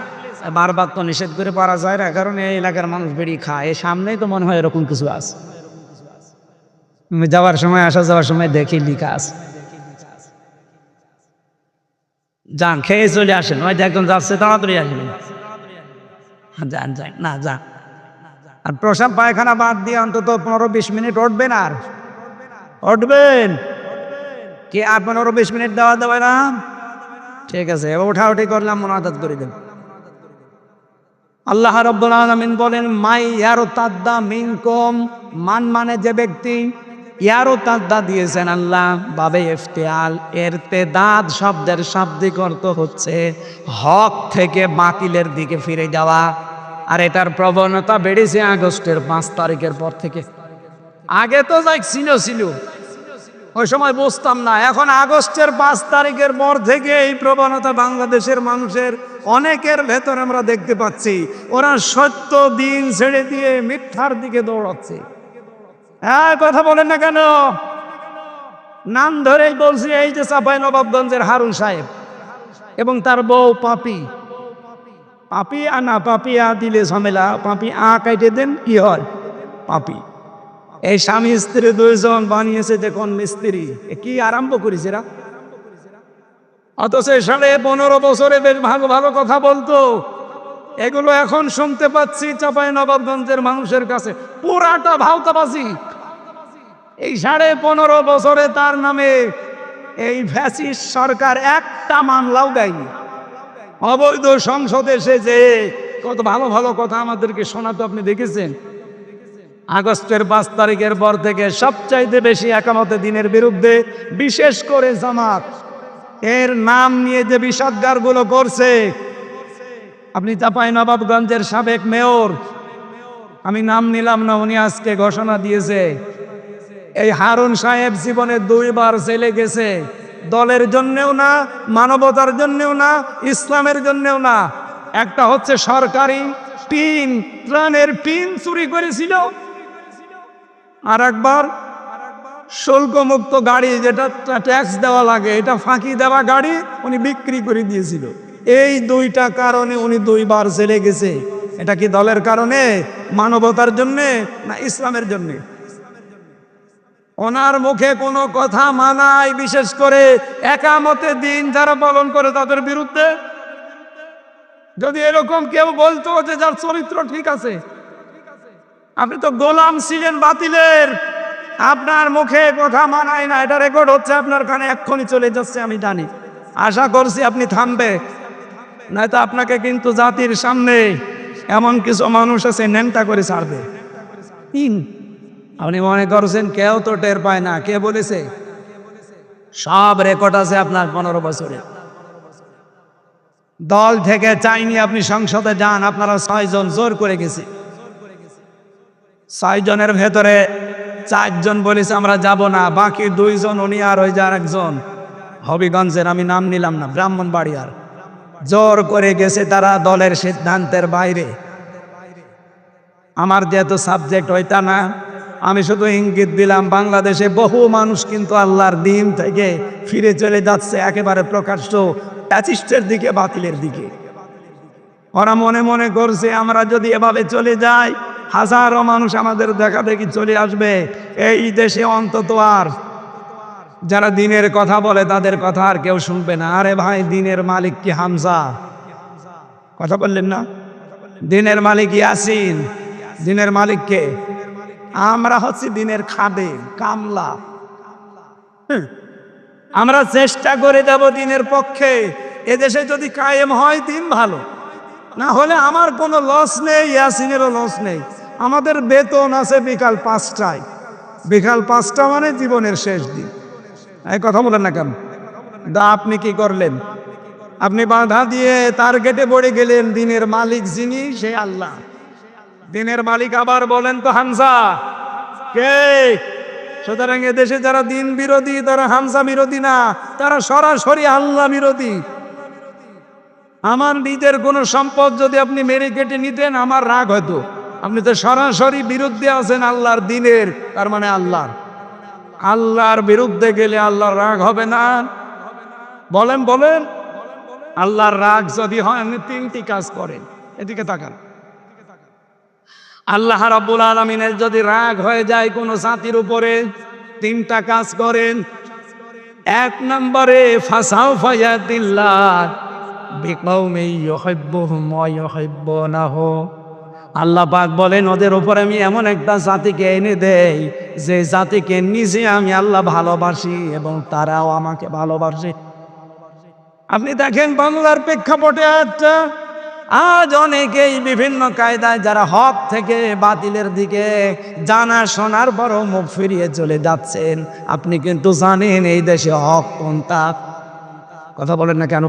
বারবার তো নিষেধ করে পারা যায় না, কারণ এই এলাকার মানুষ বিড়ি খায়। এই সামনেই তো মনে হয় এরকম কিছু আছে, যাওয়ার সময় আসা যাওয়ার সময় দেখি লিখা আছে। যান, খেয়ে চলে আসেন, ওই একজন যাচ্ছে, তাড়াতাড়ি আসবেন। যান যান, না যান। আর প্রসাব পায়খানা বাদ দিয়ে অন্তত 15-20 মিনিট উঠবেন। আর উঠবেন কি? আর 15-20 মিনিট দেওয়া দেবে না? ঠিক আছে, এবার উঠাউঠি করলাম, মুনাজাত করে দেন। আল্লাহ রাব্বুল আলামিন বলেন, মাই ইয়ারতাদ্দা মিনকুম, মান মানে যে ব্যক্তি, ইয়ারতাদ্দা দিয়েছেন আল্লাহ বাবে ইফতিয়াল, ইরতিদাদ শব্দের শাব্দিক অর্থ হচ্ছে হক থেকে বাতিলের দিকে ফিরে যাওয়া। আর এটার প্রবণতা বেড়েছে আগস্টের 5 তারিখের পর থেকে। আগে তো যাই ছিল, ওই সময় বুঝতাম না। এখন আগস্টের 5 তারিখের পর থেকে এই প্রবণতা বাংলাদেশের মানুষের অনেকের ভেতর আমরা দেখতে পাচ্ছি। ওরা সত্য দিন ছেড়ে দিয়ে মিথ্যার দিকে দৌড়াচ্ছে। হ্যাঁ, কথা বলেন না কেন? নাম ধরেই বলছি, এই যে চাঁপাইনবাবগঞ্জের হারুন সাহেব এবং তার বউ পাপি। পাপি আনা, পাপি আ দিলে ঝামেলা, পাপি আ কাইটে দেন, কি হয়? পাপি। এই স্বামী স্ত্রী দুইজন বানিয়েছে দেখুন মিস্ত্রি। কি আরম্ভ করেছে এরা? অথচ সাড়ে 15 বছরে বেশ ভালো ভালো কথা বলতো। এগুলো এখন শুনতে পাচ্ছি চাঁপাইনবাবগঞ্জের মানুষের কাছে পুরাটা ভাওতাবাজি। এই 15.5 বছরে তার নামে এই ফ্যাসিস্ট সরকার একটা মামলাও দেয়নি। অবৈধ সংসদে এসে যে কত ভালো ভালো কথা আমাদেরকে শোনাতো, আপনি দেখেছেন? আগস্টের 5 তারিখের পর থেকে সবচাইতে বেশি একামতে দিনের বিরুদ্ধে, বিশেষ করে জামাত এর নাম নিয়ে যে বিষাদগারগুলো করছে। আপনি চাঁপাইনবাবগঞ্জের সাবেক মেয়র, আমি নাম নিলাম না, উনি আজকে ঘোষণা দিয়েছে এই হারুন সাহেব জীবনে 2 বার জেলে গেছে, দলের জন্যেও না, মানবতার জন্যেও না, ইসলামের জন্যেও না। একটা হচ্ছে সরকারি পিন, ত্রাণের পিন চুরি করেছিল, আর একবার শুল্কমুক্ত গাড়ি, যেটা ট্যাক্স দেওয়া লাগে, এটা ফাঁকি দেওয়া গাড়ি উনি বিক্রি করে দিয়েছিল। এই 2টা কারণে উনি 2 বার জেলে গেছে। এটা কি দলের কারণে, মানবতার জন্যে, না ইসলামের জন্যে? ওনার মুখে কোনো কথা মানায়, বিশেষ করে একামতে দিন যারা পালন করে তাদের বিরুদ্ধে। যদি এরকম কেউ বলতো যে যার চরিত্র ঠিক আছে, আপনি তো গোলাম ছিলেন বাতিলের, আপনার মুখে কথা মানায় না, এটা রেকর্ড হচ্ছে আপনার কানে, এক্ষুনি চলে যাচ্ছে আমি জানি। আশা করছি আপনি থামবে, নয়তো আপনাকে কিন্তু জাতির সামনে এমন কিছু মানুষ আছে নেনটা করে ছাড়বে। আপনি মনে করছেন কেউ তো টের পায় না? কে বলেছে? সব রেকর্ড আছে আপনার 15 বছরে। দল থেকে চাইনি আপনি সংসদে যান, আপনারা 6 জন জোর করে গেছে। 6 জনের ভেতরে 4 জন বলেছে আমরা যাব না, বাকি 2 জন, উনি আর ওই যে আরেকজন হবিগঞ্জের, আমি নাম নিলাম না, ব্রাহ্মণবাড়িয়ার, জোর করে গেছে তারা দলের সিদ্ধান্তের বাইরে। আমার যেহেতু সাবজেক্ট ওইটা না, আমি শুধু ইঙ্গিত দিলাম বাংলাদেশে বহু মানুষ কিন্তু আল্লাহর দিন থেকে ফিরে চলে যাচ্ছে একেবারে প্রকাশ্য প্যাচিস্টের দিকে, বাতিলের দিকে। ওরা মনে মনে করছে আমরা যদি এভাবে চলে যাই, হাজারো মানুষ আমাদের দেখা দেখি চলে আসবে এই দেশে, অন্তত আর যারা দিনের কথা বলে তাদের কথা আর কেউ শুনবে না। আরে ভাই, দিনের মালিক কি হামজা? কথা বললেন না? দিনের মালিক ইয়াসিন, দিনের মালিক কে? আমরা হচ্ছি দিনের খাদেম, কামলা। আমরা চেষ্টা করে যাব দিনের পক্ষে। এদেশে যদি কায়েম হয় দিন ভালো, না হলে আমার কোনো লস নেই, ইয়াসিনেরও লস নেই। আমাদের বেতন আছে বিকাল 5টায়, বিকাল 5টা মানে জীবনের শেষ দিন। এই কথা বলেন না কেন? আপনি কি করলেন? আপনি বাধা দিয়ে টার্গেটে পড়ে গেলেন। দিনের মালিক যিনি, সে আল্লাহ। দিনের মালিক আবার বলেন তো হামজা কে? সুতরাং এদেশে যারা দিন বিরোধী তারা হামজা বিরোধী না, তারা সরাসরি আল্লাহ বিরোধী। আমার নিজের কোনো সম্পদ যদি আপনি মেরে কেটে নিতেন আমার রাগ হতো। আপনি তো সরাসরি বিরুদ্ধে আছেন আল্লাহর দিনের, তার মানে আল্লাহর বিরুদ্ধে গেলে আল্লাহর রাগ হবে না? বলেন বলেন। আল্লাহর রাগ যদি হয়, আপনি 3টি কাজ করেন। এদিকে তাকান। আল্লাহ রাব্বুল আলামিনের যদি রাগ হয়ে যায় কোনো জাতির উপরে, 3টা কাজ করেন। 1 নম্বরে ফাসাউফা ইয়াতিল্লাহ বিকৌমি ইউহিব্বুহুম ওয়া ইউহিব্বুনাহু। আল্লাহ পাক বলেন ওদের উপর আমি এমন একটা জাতিকে এনে দেই যে জাতিকে নিজে আমি আল্লাহ ভালোবাসি এবং তারাও আমাকে ভালোবাসে। আপনি দেখেন বাংলার প্রেক্ষাপটে আজ অনেকেই বিভিন্ন কায়দায় যারা হক থেকে বাতিলের দিকে জানা শোনার পরও মুখ ফিরিয়ে চলে যাচ্ছেন। আপনি কিন্তু জানেন এই দেশে হক কোনটা? কথা বলেন না কেন?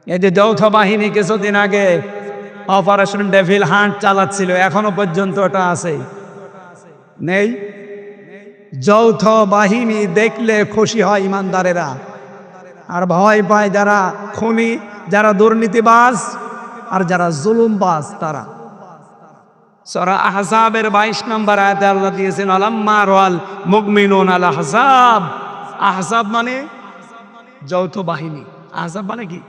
এই যে যৌথ বাহিনী কিছুদিন আগে অপারেশন ডেভিল হান্ট চালাচ্ছিল, এখনো পর্যন্ত ওটা আছে নেই? যৌথ বাহিনী দেখলে খুশি হয় ইমানদারেরা, আর ভয় পায় যারা খুনি, যারা দুর্নীতিবাজ, আর যারা জুলুমবাজ তারা। সূরা আহজাবের 22 নম্বর আয়াতে আল্লাহ দিয়েছেন আলাম্মা রাল মুমিনুন আল আহজাব। আহজাব মানে যৌথ বাহিনী। আহজাব মানে কি?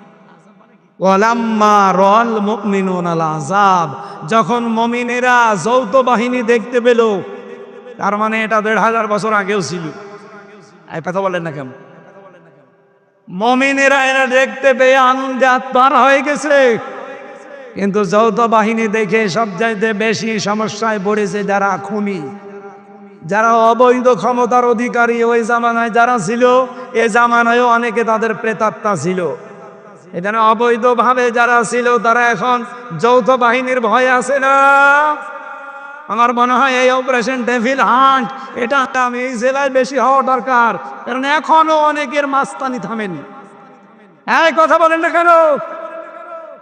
ওয়ালাম্মা রাল মুমিনুন আল আহজাব, যখন মুমিনেরা যৌথ বাহিনী দেখতে পেল, তার মানে এটা 1500 বছর আগেও ছিল। এই কথা বলেন না কেন? মুমিনেরা এরা দেখতে পেয়ে আনন্দে আত্মহারা হয়ে গেছে। কিন্তু যৌথ বাহিনী দেখে সবচাইতে বেশি সমস্যায় পড়েছে যারা খুনি, যারা অবৈধ ক্ষমতার অধিকারী। ওই জামানায় যারা ছিল, এ জামানায়ও অনেকে তাদের প্রেতাত্মা ছিল। এখানে অবৈধভাবে যারা ছিল তারা এখন যৌথ বাহিনীর ভয়ে আছে না? আমার মনে হয় এই অপারেশন ডেভিল হান্ট এটা আমি এই জেলায় বেশি হওয়া দরকার, কারণ এখনো অনেকের মাস্তানি থামেনি। এই কথা বলেন না কেন?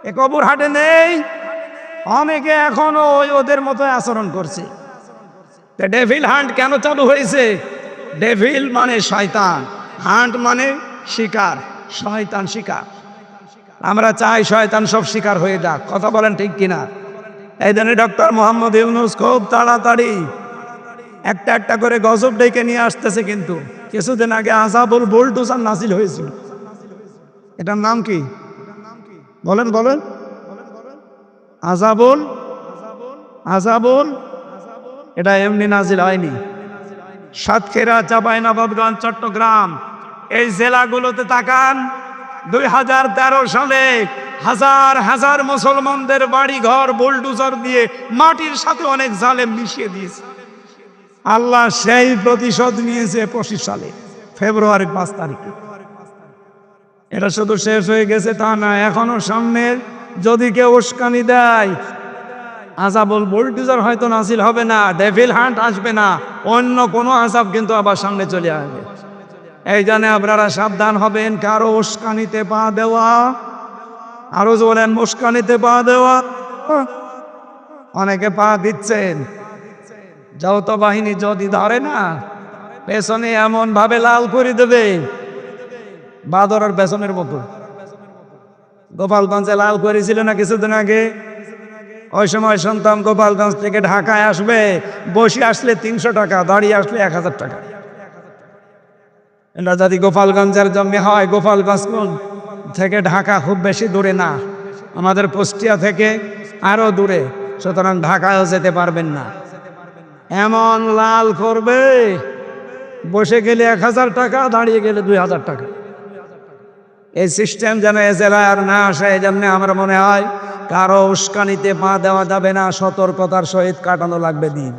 এ কবর হাটে নেই, অনেকে এখনো ওদের মতো আচরণ করছে। ডেভিল হান্ট কেন চালু হয়েছে? ডেভিল মানে শয়তান, হান্ট মানে শিকার, শয়তান শিকার। আমরা চাই শয়তান সব শিকার হয়ে যাক। কথা বলেন ঠিক কিনা? এই জন্য ডক্টর মোহাম্মদ ইউনূস খুব তাড়াতাড়ি একটা একটা করে গজব ডেকে নিয়ে আসতেছে। কিন্তু কিছুদিন আগে আযাবুল বুলডোজার নাজিল হয়েছিল। এটার নাম কি বলেন বলেন? আযাবুল এটা এমনি নাজিল হয়নি। সাতক্ষীরা, চাঁপাইনবাবগঞ্জ, চট্টগ্রাম এই জেলাগুলোতে তাকান, 2013 সালে হাজার হাজার মুসলমানদের বাড়ি ঘর বুলডোজার দিয়ে মাটির সাথে অনেক জালেম মিশিয়ে দিয়েছে। আল্লাহ সেই প্রতিশোধ নিয়েছে 25 সালে ফেব্রুয়ারির 5 তারিখে। এটা শুধু শেষ হয়ে গেছে তা না, এখনো সামনে যদি কেউ উস্কানি দেয়, আযাবুল বুলডোজার হয়তো নাজিল হবে না, ডেভিল হান্ট আসবে না, অন্য কোনো আযাব কিন্তু আবার সামনে চলে আসবে। এই জন্য আপনারা সাবধান হবেন। কারো উস্কানিতে পা দেওয়া, আরো বলেন উস্কানিতে পা দেওয়া। অনেকে পা দিচ্ছেন, যৌথ বাহিনী যদি ধরে না, পেছনে এমন ভাবে লাল করে দেবে বাদরের পেছনের মতো। গোপালগঞ্জে লাল করেছিল না কিছুদিন আগে? ওই সময় শুনতাম গোপালগঞ্জ থেকে ঢাকায় আসবে, বসে আসলে 300 টাকা, দাঁড়িয়ে আসলে 1000 টাকা। এটা যদি গোপালগঞ্জের জমি হয়, গোপালগঞ্জ থেকে ঢাকা খুব বেশি দূরে না, আমাদের কুষ্টিয়া থেকে আরো দূরে, সুতরাং ঢাকায়ও যেতে পারবেন না। এমন লাল করবে, বসে গেলে 1000 টাকা, দাঁড়িয়ে গেলে 2000 টাকা। এই সিস্টেম যেন এ জেলায় আর না আসে। এই জন্য আমার মনে হয় কারো উস্কানিতে পা দেওয়া যাবে না, সতর্কতার সহিত কাটানো লাগবে দিন।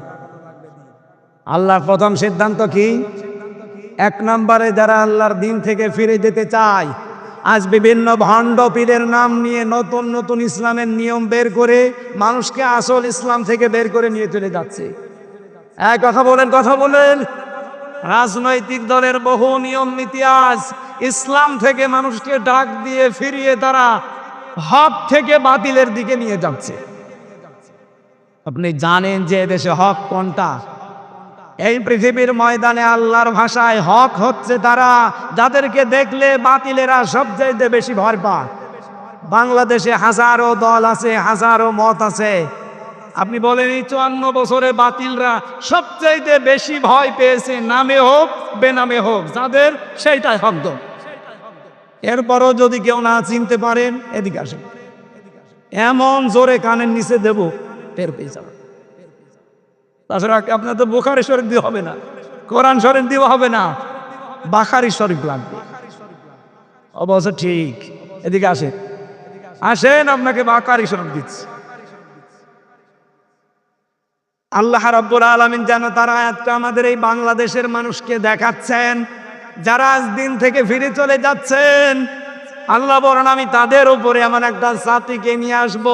আল্লাহর প্রথম সিদ্ধান্ত কি? 1 নম্বরে যারা আল্লাহর দিন থেকে ফিরে যেতে চায়, আজ বিভিন্ন ভণ্ড পীরের নাম নিয়ে নতুন নতুন ইসলামের নিয়ম বের করে মানুষকে আসল ইসলাম থেকে বের করে নিয়ে চলে যাচ্ছে। কথা বলেন। রাজনৈতিক দলের বহু নিয়ম নীতি আজ ইসলাম থেকে মানুষকে ডাক দিয়ে ফিরিয়ে তারা হক থেকে বাতিলের দিকে নিয়ে যাচ্ছে। আপনি জানেন যে দেশে হক কোনটা? এই পৃথিবীর ময়দানে আল্লাহর ভাষায় হক হচ্ছে তারা যাদেরকে দেখলে বাতিলেরা সবচেয়ে বেশি ভয় পায়। বাংলাদেশে হাজারো দল আছে, হাজারো মত আছে। আপনি বলেন এই 54 বছরে বাতিলরা সবচেয়ে বেশি ভয় পেয়েছে, নামে হোক বেনামে হোক, যাদের সেইটাই হক দল। এরপরও যদি কেউ না চিনতে পারেন, এদিকে আসেন, এমন জোরে কানের নিচে দেব টের পেয়ে যাবেন। তাছাড়া আপনার তো বুখারী শরীফ দিয়ে হবে না, কোরআন শরীফ দিয়ে হবে না, বুখারী শরীফ লাগবে। অবশ্য ঠিক, এদিকে আসেন আপনাকে বুখারী শরীফ দিচ্ছি। আল্লাহ রাব্বুল আলামিন যেন তার আয়াতটা আমাদের এই বাংলাদেশের মানুষকে দেখাচ্ছেন, যারা আজ দিন থেকে ফিরে চলে যাচ্ছেন। আল্লাহ বলেন, আমি তাদের উপরে এমন একটা জাতিকে নিয়ে আসব,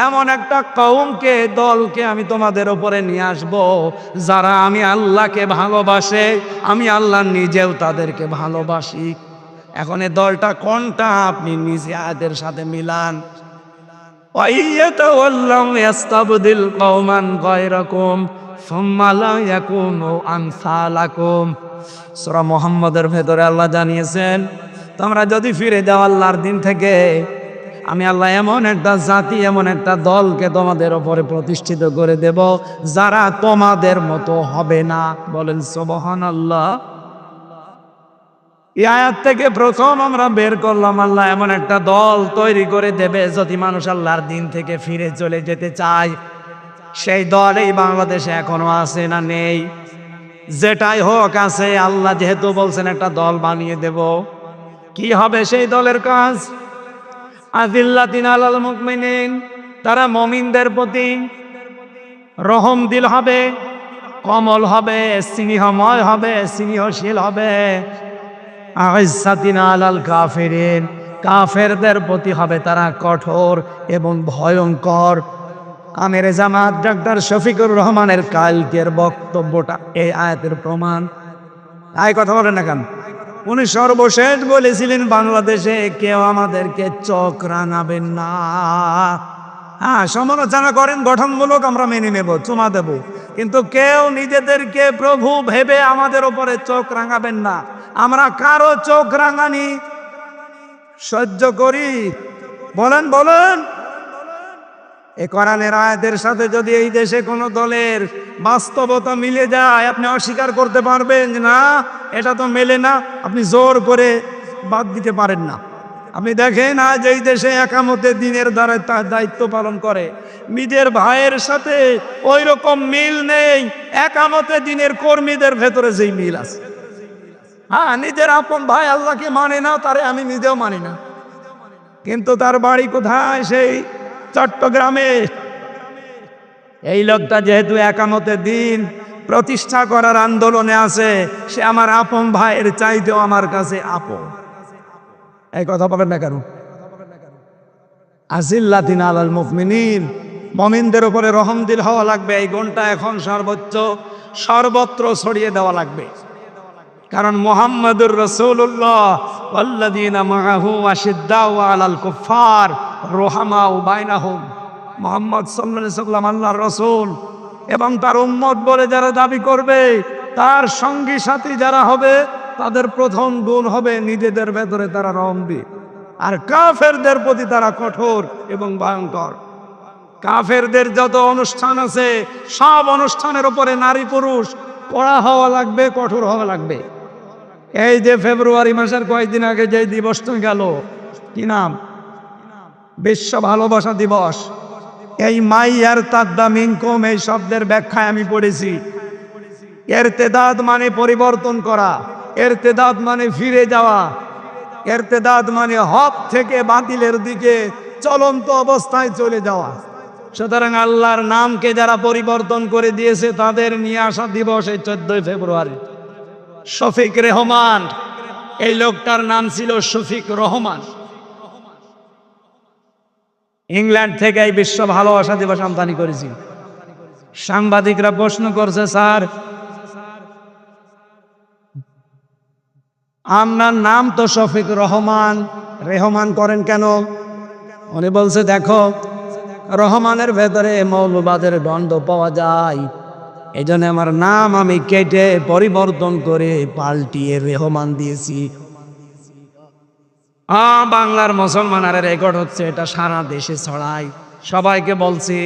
এমন একটা কওমকে, দলকে আমি তোমাদের উপরে নিয়ে আসব, যারা আমি আল্লাহকে ভালোবাসে, আমি আল্লাহ নিজেও তাদেরকে ভালোবাসি। এখন এই দলটা কোনটা আপনি নিজে আয়াতের সাথে মিলান। ইয়াস্তাবদিল কওমান গায়রাকুম সুম্মা লা ইয়াকুনু আমসালাকুম। সূরা মুহাম্মদের ভেতরে আল্লাহ জানিয়েছেন, তোমরা যদি ফিরে যাও আল্লাহর দিন থেকে, আমি আল্লাহ এমন একটা জাতি, এমন একটা দলকে তোমাদের উপরে প্রতিষ্ঠিত করে দেব, যারা তোমাদের মতো হবে না। বলেন সুবহানাল্লাহ। এই আয়াত থেকে প্রথম আমরা বের করলাম, আল্লাহ এমন একটা দল তৈরি করে দেবে যদি মানুষ আল্লাহর দিন থেকে ফিরে চলে যেতে চায়। সেই দল এই বাংলাদেশে এখনো আছে না নেই? যেটাই হোক আছে, আল্লাহ যেহেতু বলছেন একটা দল বানিয়ে দেব। কি হবে সেই দলের কাজ? আযিল্লাতিন আলাল মুমিনিন, তারা মুমিনদের প্রতি রহম দিল হবে, কমল হবে, স্নেহময় হবে, স্নেহশীল হবে। আইজ্জাতিন আলাল কাফিরিন, কাফেরদের প্রতি হবে তারা কঠোর এবং ভয়ঙ্কর। আমির জামাত ডক্টর শফিকুর রহমানের কালকের বক্তব্যটা এই আয়াতের প্রমাণ। তাই কথা বলেন না কেন? উনি সর্বশেষ বলেছিলেন বাংলাদেশে কেউ আমাদেরকে চোখ রাঙাবেন না। হ্যাঁ, সমালোচনা করেন গঠনমূলক, আমরা মেনে নেব, চুমা দেব, কিন্তু কেউ নিজেদেরকে প্রভু ভেবে আমাদের উপরে চোখ রাঙাবেন না। আমরা কারো চোখ রাঙানি সহ্য করি? বলেন বলেন। এই কোরআনের আয়াতের সাথে যদি এই দেশে কোনো দলের বাস্তবতা মিলে যায়, আপনি অস্বীকার করতে পারবেন যে না এটা তো মেলে না, আপনি জোর করে বাদ দিতে পারেন না। আপনি দেখেন আজ এই দেশে একামতে দিনের দ্বারা তার দায়িত্ব পালন করে নিজের ভাইয়ের সাথে ওই রকম মিল নেই একামতে দিনের কর্মীদের ভেতরে যেই মিল আছে। হ্যাঁ, নিজের আপন ভাই আল্লাহকে মানে না, তারে আমি নিজেও মানি না, কিন্তু তার বাড়ি কোথায়? সেই চট্টগ্রামে। এই লোকটা যেহেতু একামতে দিন প্রতিষ্ঠা করার আন্দোলনে আছে, সে আমার আপন ভাইয়ের চাইতেও আমার কাছে আপন। এই কথা পাবেন না কেন? আজিল্লাতিন আলাল মুমিনিন, মুমিনদের উপরে রহমদিল হওয়া লাগবে। এই গুণটা এখন সর্বত্র ছড়িয়ে দেওয়া লাগবে, কারণ মুহাম্মাদুর রাসূলুল্লাহ ওয়াল্লাযীনা মাআহু আশিদ্দাউ আলাল কুফফার রুহামাউ বাইনাহুম। মুহাম্মদ সাল্লাল্লাহু আলাইহি ওয়াসাল্লাম আল্লাহর রাসূল এবং তার উম্মত বলে যারা দাবি করবে, তার সঙ্গী সাথী যারা হবে, তাদের প্রথম গুণ হবে নিজেদের ভেতরে তারা রহমদিল, আর কাফেরদের প্রতি তারা কঠোর এবং ভয়ঙ্কর। কাফেরদের যত অনুষ্ঠান আছে সব অনুষ্ঠানের উপরে নারী পুরুষ কড়া হওয়া লাগবে, কঠোর হওয়া লাগবে। এই যে ফেব্রুয়ারি মাসের কয়েকদিন আগে যে দিবসটা গেল, কি নাম? বিশ্ব ভালোবাসা দিবস। এই মাইয়ার তাদ্দা মিনকুম এই শব্দের ব্যাখ্যায় আমি পড়েছি, ইরতেদাদ মানে পরিবর্তন করা, ইরতেদাদ মানে ফিরে যাওয়া, ইরতেদাদ মানে হক থেকে বাতিলের দিকে চলন্ত অবস্থায় চলে যাওয়া। সুতরাং আল্লাহর নামকে যারা পরিবর্তন করে দিয়েছে তাদের নিয়ে আসা দিবস এই 14 ফেব্রুয়ারি। শফিক রহমান, এই লোকটার নাম ছিল শফিক রহমান। ইংল্যান্ড থেকে এই বিশ্ব ভালোবাসা দিবস আমদানি করেছি। সাংবাদিকরা প্রশ্ন করছে, স্যার আপনার নাম তো শফিক রহমান, রেহমান করেন কেন? উনি বলছে, দেখো রহমানের ভেতরে মৌলবাদের গন্ধ পাওয়া যায়, এই জন্য আমার নাম আমি কেটে পরিবর্তন করে পাল্টিয়ে রেহমান দিয়েছি। বাংলার মুসলমান আর রেকর্ড হচ্ছে, এটা সারা দেশে ছড়াই। সবাইকে বলছি,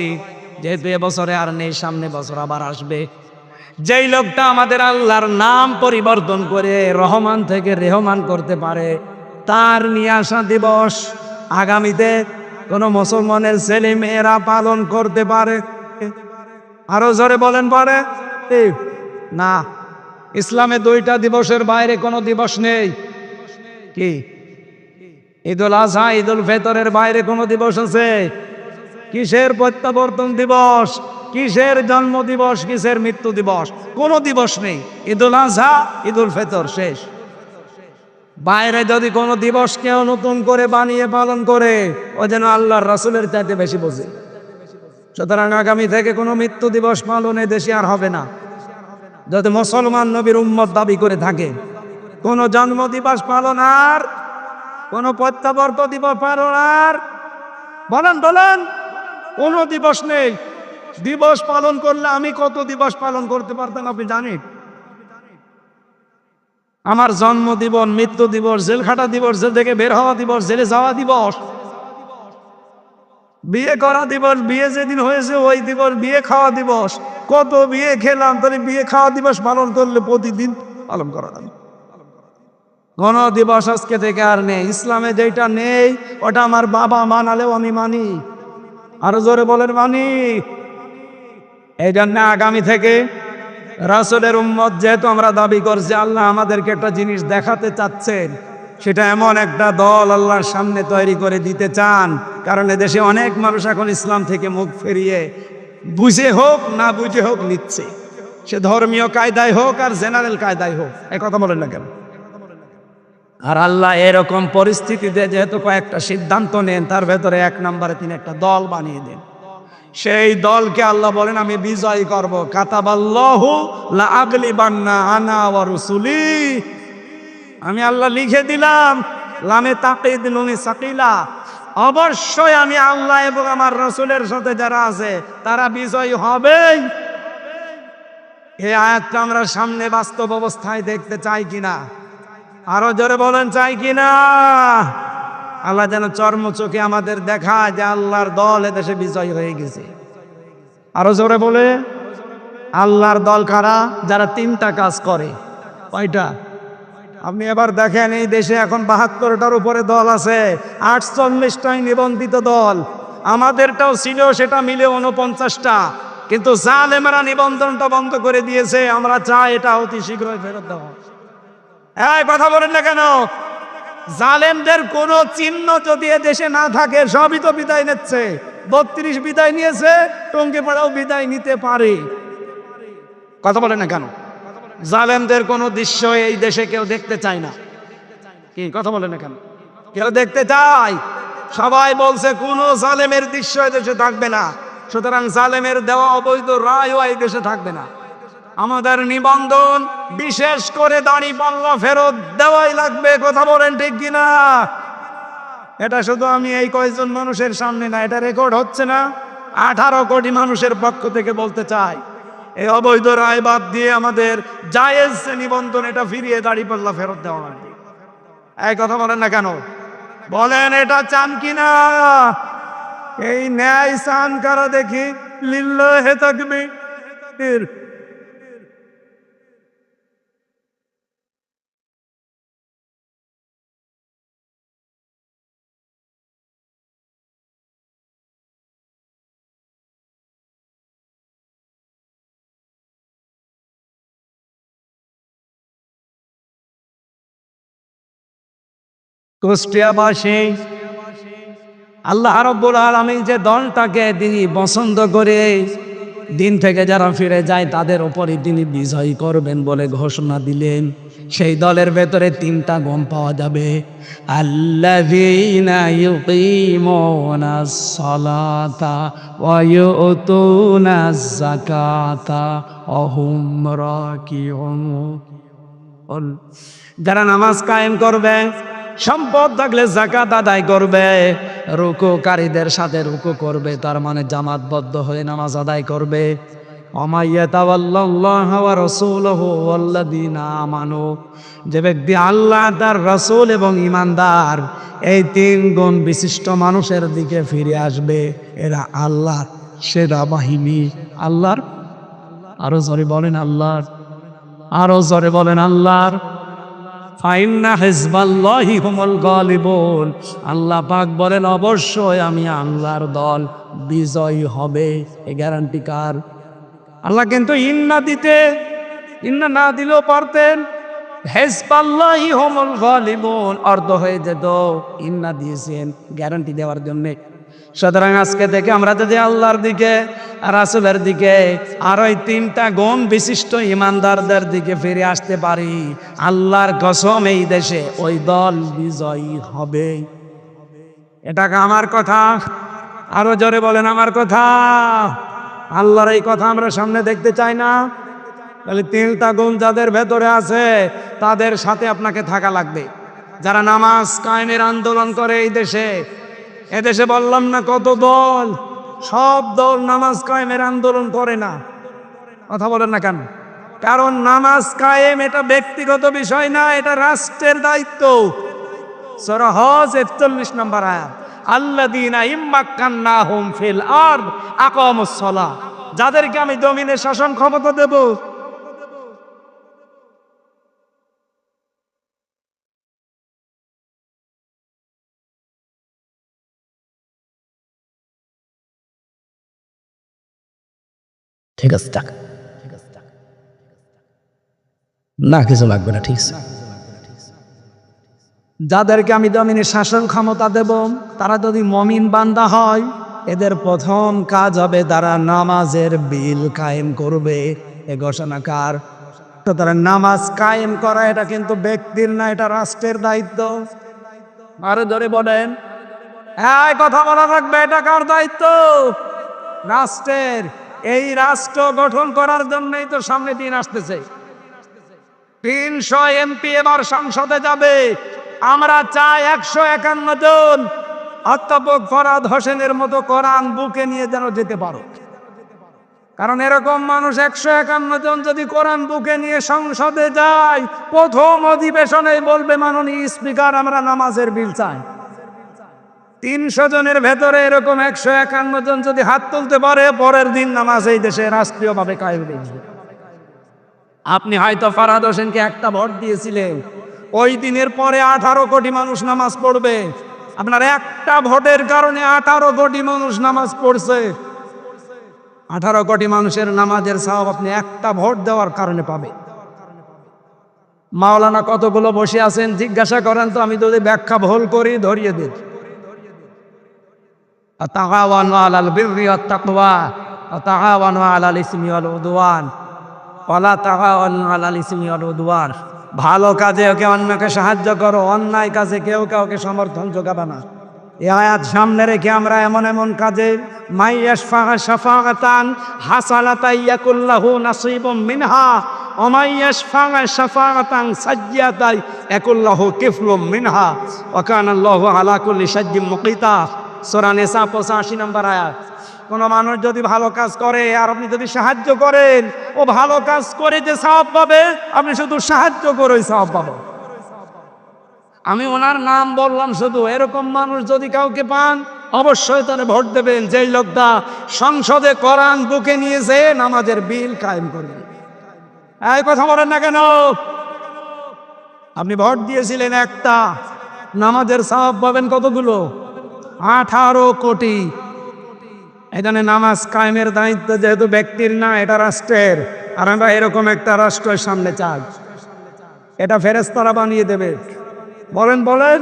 যেহেতু এবছরে আর নেই, সামনে বছর আবার আসবে। যেই লোকটা আমাদের আল্লাহর নাম পরিবর্তন করে রহমান থেকে রেহমান করতে পারে, তার নিয়ে আসা দিবস আগামীতে কোন মুসলমানের ছেলে মেয়েরা পালন করতে পারে? আরো জোরে বলেন, পারে না? ইসলামে 2টা দিবসের বাইরে কোনো দিবস নেই। কি? ঈদুল আজহা, ঈদুল ফিতরের বাইরে কোনো দিবস আছে? কিসের প্রত্যাবর্তন দিবস, কিসের জন্ম দিবস, কিসের মৃত্যু দিবস? কোনো দিবস নেই। ঈদুল আজহা, ঈদুল ফিতর, শেষ। বাইরে যদি কোনো দিবস কেউ নতুন করে বানিয়ে পালন করে, ও যেন আল্লাহর রাসূলের চাইতে বেশি বোঝে। সুতরাং আগামী থেকে কোনো মৃত্যু দিবস পালনে দেশে আর হবে না। যদি মুসলমান নবীর উম্মত দাবি করে থাকে, কোনো জন্ম দিবস পালন আর কোনো প্রত্যাবর্তন দিবস পালন আর বলেন বলেন কোনো দিবস নেই। দিবস পালন করলে আমি কত দিবস পালন করতে পারতাম আপনি জানেন? আমার জন্ম দিবস, মৃত্যু দিবস, জেল খাটা দিবস, জেল থেকে বের হওয়া দিবস, জেলে যাওয়া দিবস, বিয়ে করা দিবস, বিয়ে যেদিন হয়েছে ওই দিবস, বিয়ে খাওয়া দিবস, কত বিয়ে খেলাম, তাহলে বিয়ে খাওয়া দিবস পালন করলে প্রতিদিন পালন করা যাবে। কোন দিবস আজকে থেকে আর নেই। ইসলামে যেটা নেই ওটা আমার বাবা মানালেও আমি মানি। আরো জোরে বলেন, মানি। এই জন্য আগামী থেকে রাসূলের উম্মত যেহেতু আমরা দাবি করছি, আল্লাহ আমাদেরকে একটা জিনিস দেখাতে চাচ্ছেন, সেটা এমন একটা দল আল্লাহর সামনে তৈরি করে দিতে চান। কারণ এদেশে অনেক মানুষ এখন ইসলাম থেকে মুখ ফিরিয়ে বুঝে হোক না বুঝে হোক নিচ্ছে, সে ধর্মীয় কায়দায় হোক আর জেনারেল কায়দায় হোক। এই কথা বলেন না কেন? আর আল্লাহ এরকম পরিস্থিতিতে যেহেতু কয়েকটা সিদ্ধান্ত নেন, তার ভেতরে 1 নম্বরে তিনি একটা দল বানিয়ে দেন। সেই দলকে আল্লাহ বলেন আমি বিজয় করব। কাতাবাল্লাহু লা আগলিবান্না আনা ওয়া রুসুলি, আমি আল্লাহ লিখে দিলাম, লামে তাকিদ নুনে সাকিলা, অবশ্যই আমি আল্লাহ এবং আমার রাসূলের সাথে যারা আছে তারা বিজয়ী হবেই। এই আয়াতটা আমরা সামনে বাস্তব অবস্থায় দেখতে চাই কিনা? আরো জোরে বলেন চাই কিনা? আল্লাহ যেন চর্ম চোখে আমাদের দেখায় যে আল্লাহর দল এদেশে বিজয় হয়ে গেছে। আরো জোরে বলে, আল্লাহর দল কারা? যারা তিনটা কাজ করে। কয়টা? আপনি এবার দেখেন, এই দেশে এখন ৭২টার উপরে দল আছে, ৪৮টাই নিবন্ধিত দল। আমাদেরটাও ছিল, সেটা মিলে ৪৯টা, কিন্তু জালেমরা নিবন্ধনটা বন্ধ করে দিয়েছে। আমরা চাই এটা অতি শীঘ্রই ফেরত দেওয়া। এই কথা বলেন না কেন? জালেমদের কোন চিহ্ন যদি এ দেশে না থাকে, সবই তো বিদায় নিচ্ছে। ৩২ বিদায় নিয়েছে, টঙ্গিপাড়াও বিদায় নিতে পারে। কথা বলেন না কেন? জালেমদের কোন দৃশ্য এই দেশে কেউ দেখতে চায় না। কি কথা বলেন না কেন? কেউ দেখতে চায়? সবাই বলছে কোন জালেমের দৃশ্য এই দেশে থাকবে না। সুতরাং জালেমের দেওয়া অবৈধ রায়ও এই দেশে থাকবে না। আমাদের নিবন্ধন, বিশেষ করে দাড়িপাল্লা ফেরত দেওয়াই লাগবে। কথা বলেন ঠিক কিনা? এটা শুধু আমি এই কয়েকজন মানুষের সামনে না, এটা রেকর্ড হচ্ছে না, 18 কোটি মানুষের পক্ষ থেকে বলতে চাই, এই অবৈধ রায় বাদ দিয়ে আমাদের জায়েজ নিবন্ধন এটা ফিরিয়ে দাড়িপাল্লা ফেরত দেওয়া লাগবে। এই কথা বলেন না কেন? বলেন এটা চান কিনা? এই ন্যায় চান কারা দেখি? লিল্লাহে তাকবীর। কুষ্টিয়াবাসী, আল্লাহ রাব্বুল আলামিন যে দলটাকে তিনি পছন্দ করে দিন থেকে যারা ফিরে যায় তাদের উপরই তিনি বিজয়ী করবেন বলে ঘোষণা দিলেন। সেই দলের ভেতরে 3টা গুণ পাওয়া যাবে। আল্লাযীনা ইউকিমুনাস সালাতা ওয়া ইউতুনাজ যাকাতা ওয়া হুম রাকিউন। যারা নামাজ কায়েম করবে, সম্পদ থাকলে যাকাত আদায় করবে, রুকুকারীদের সাথে রুকু করবে, তার মানে জামাতবদ্ধ হয়ে নামাজ আদায় করবে। ওয়ামাইয়াতাওয়াল্লাল্লাহু ওয়া রাসূলুহু ওয়াল্লাযীনা আমানু, যে ব্যক্তি আল্লাহ, তার রাসূল এবং ঈমানদার, এই 3 গুণ বিশিষ্ট মানুষের দিকে ফিরে আসবে, এরা আল্লাহর সেরা বাহিনী। আল্লাহর, আরো জোরে বলেন আল্লাহর, আরো জোরে বলেন আল্লাহর। ফাইন্না হিজবাল্লাহি হুমুল গালিবুন, আল্লাহ পাক বলেন অবশ্যই আমি আল্লাহর দল বিজয়ী হবে। এই গ্যারান্টি কার? আল্লাহ কিন্তু ইন্না না দিলেও পারতেন। হিজবাল্লাহি হুমুল গালিবুন অর্ধ হয়ে যেত, ইন্না দিয়েছেন গ্যারান্টি দেওয়ার জন্য। সুতরাং আজকে থেকে আমরা যদি আল্লাহর দিকে, রাসূলের দিকে, আর ওই 3টা গুণ বিশিষ্ট ঈমানদারদের দিকে ফিরে আসতে পারি, আল্লাহর কসম এই দেশে ওই দল বিজয়ী হবে। এটা আমার কথা, আরো জোরে বলেন আমার কথা। আল্লাহর এই কথা আমরা সামনে দেখতে চাই না? তাহলে 3টা গুণ যাদের ভেতরে আছে তাদের সাথে আপনাকে থাকা লাগবে। যারা নামাজ কায়েমের আন্দোলন করে এই দেশে, এদেশে বললাম না কত দল, সব দল নামাজ কায়েমের আন্দোলন করে না। কথা বলেন না কেন? কারণ নামাজ কায়েম এটা ব্যক্তিগত বিষয় না, এটা রাষ্ট্রের দায়িত্ব। সূরা হজ ৪১ নম্বর আয়াত, আল্লাযীনা ইম্মাক্কান্নাহুম ফিল আরদ আকামুস সালাহ, যাদেরকে আমি জমিনে শাসন ক্ষমতা দেব। ঠিক আছে, টাকা না, কিছু লাগবে না, ঠিক আছে। যাদেরকে আমি জমিনে শাসন ক্ষমতা দেব, তারা যদি মুমিন বান্দা হয়, এদের প্রথম কাজ হবে তারা নামাজের বিল কায়েম করবে। এ ঘোষণা কার? তো তারা নামাজ কায়েম করা এটা কিন্তু ব্যক্তির না, এটা রাষ্ট্রের দায়িত্ব। আরো ধরে বলেন, এই কথা বলা রাখবে, এটা কার দায়িত্ব? রাষ্ট্রের। এই রাষ্ট্র গঠন করার জন্যই তো সামনে দিন আসতেছে। 300 এমপি এবার সংসদে যাবে। আমরা চাই 151 জন অধ্যাপক ফরহাদ হোসেনের মতো কোরআন বুকে নিয়ে যেন যেতে পারো। কারণ এরকম মানুষ 151 জন যদি কোরআন বুকে নিয়ে সংসদে যায়, প্রথম অধিবেশনে বলবে মাননীয় স্পিকার আমরা নামাজের বিল চাই। 300 জনের ভেতরে এরকম 151 জন যদি হাত তুলতে পারে, পরের দিন নামাজ এই দেশে রাষ্ট্রীয়ভাবে কায়েম হয়ে যাবে। আপনি হয়তো ফরহাদ হোসেনকে একটা ভোট দিয়েছিলেন, ওই দিনের পরে 18 কোটি মানুষ নামাজ পড়বে। আপনার একটা ভোটের কারণে 18 কোটি মানুষ নামাজ পড়ছে। 18 কোটি মানুষের নামাজের সওয়াব আপনি একটা ভোট দেওয়ার কারণে পাবে। মাওলানা কতগুলো বসে আছেন জিজ্ঞাসা করেন তো, আমি যদি ব্যাখ্যা ভুল করি ধরিয়ে দিন। তাআওয়ানু আলাল বিররি ওয়াত তাকওয়া ওয়া তাআওয়ানু আলাল ইসমি ওয়াল উদওয়ান ওয়া লা তাআওয়ানু আলাল ইসমি ওয়াল উদওয়ান। ভালো কাজে ওকে অন্যকে সাহায্য করো, অন্যায় কাজে কেউ কাউকে সমর্থন যোগাবে না। এই আয়াত সামনে রেখে আমরা এমন এমন কাজে মাইয়াশফা শাফাআতান হাসানাতান ইয়াকুল্লাহু নাসিবুম মিনহা ওয়া মাইয়াশফা শাফাআতান সাজ্জিয়াতান ইয়াকুল্লাহু কিফলুম মিনহা ওয়া কানা আল্লাহু আলা কুল্লি শাইইন মুকিতা। সূরা নিসা 85 নম্বর আয়াত। কোন মানুষ যদি ভালো কাজ করে আর আপনি যদি সাহায্য করেন, ও ভালো কাজ করে যে সওয়াব পাবে, আপনি শুধু সাহায্য করে সওয়াব পাবেন। আমি ওনার নাম বললাম শুধু, এরকম মানুষ যদি কাউকে পান অবশ্যই তারে ভোট দেবেন, যেই লোকটা সংসদে কোরআন বুকে নিয়েছে নামাজের বিল কায়েম করবেন। এই কথা বলেন না কেন? আপনি ভোট দিয়েছিলেন একটা, নামাজের সওয়াব পাবেন কতগুলো? 18 কোটি। এখানে নামাজ কায়েমের দায়িত্ব যেহেতু ব্যক্তির না, এটা রাষ্ট্রের। আর আমরা এরকম একটা রাষ্ট্রের সামনে চাই, এটা ফেরেশতারা বানিয়ে দেবে। বলেন বলেন,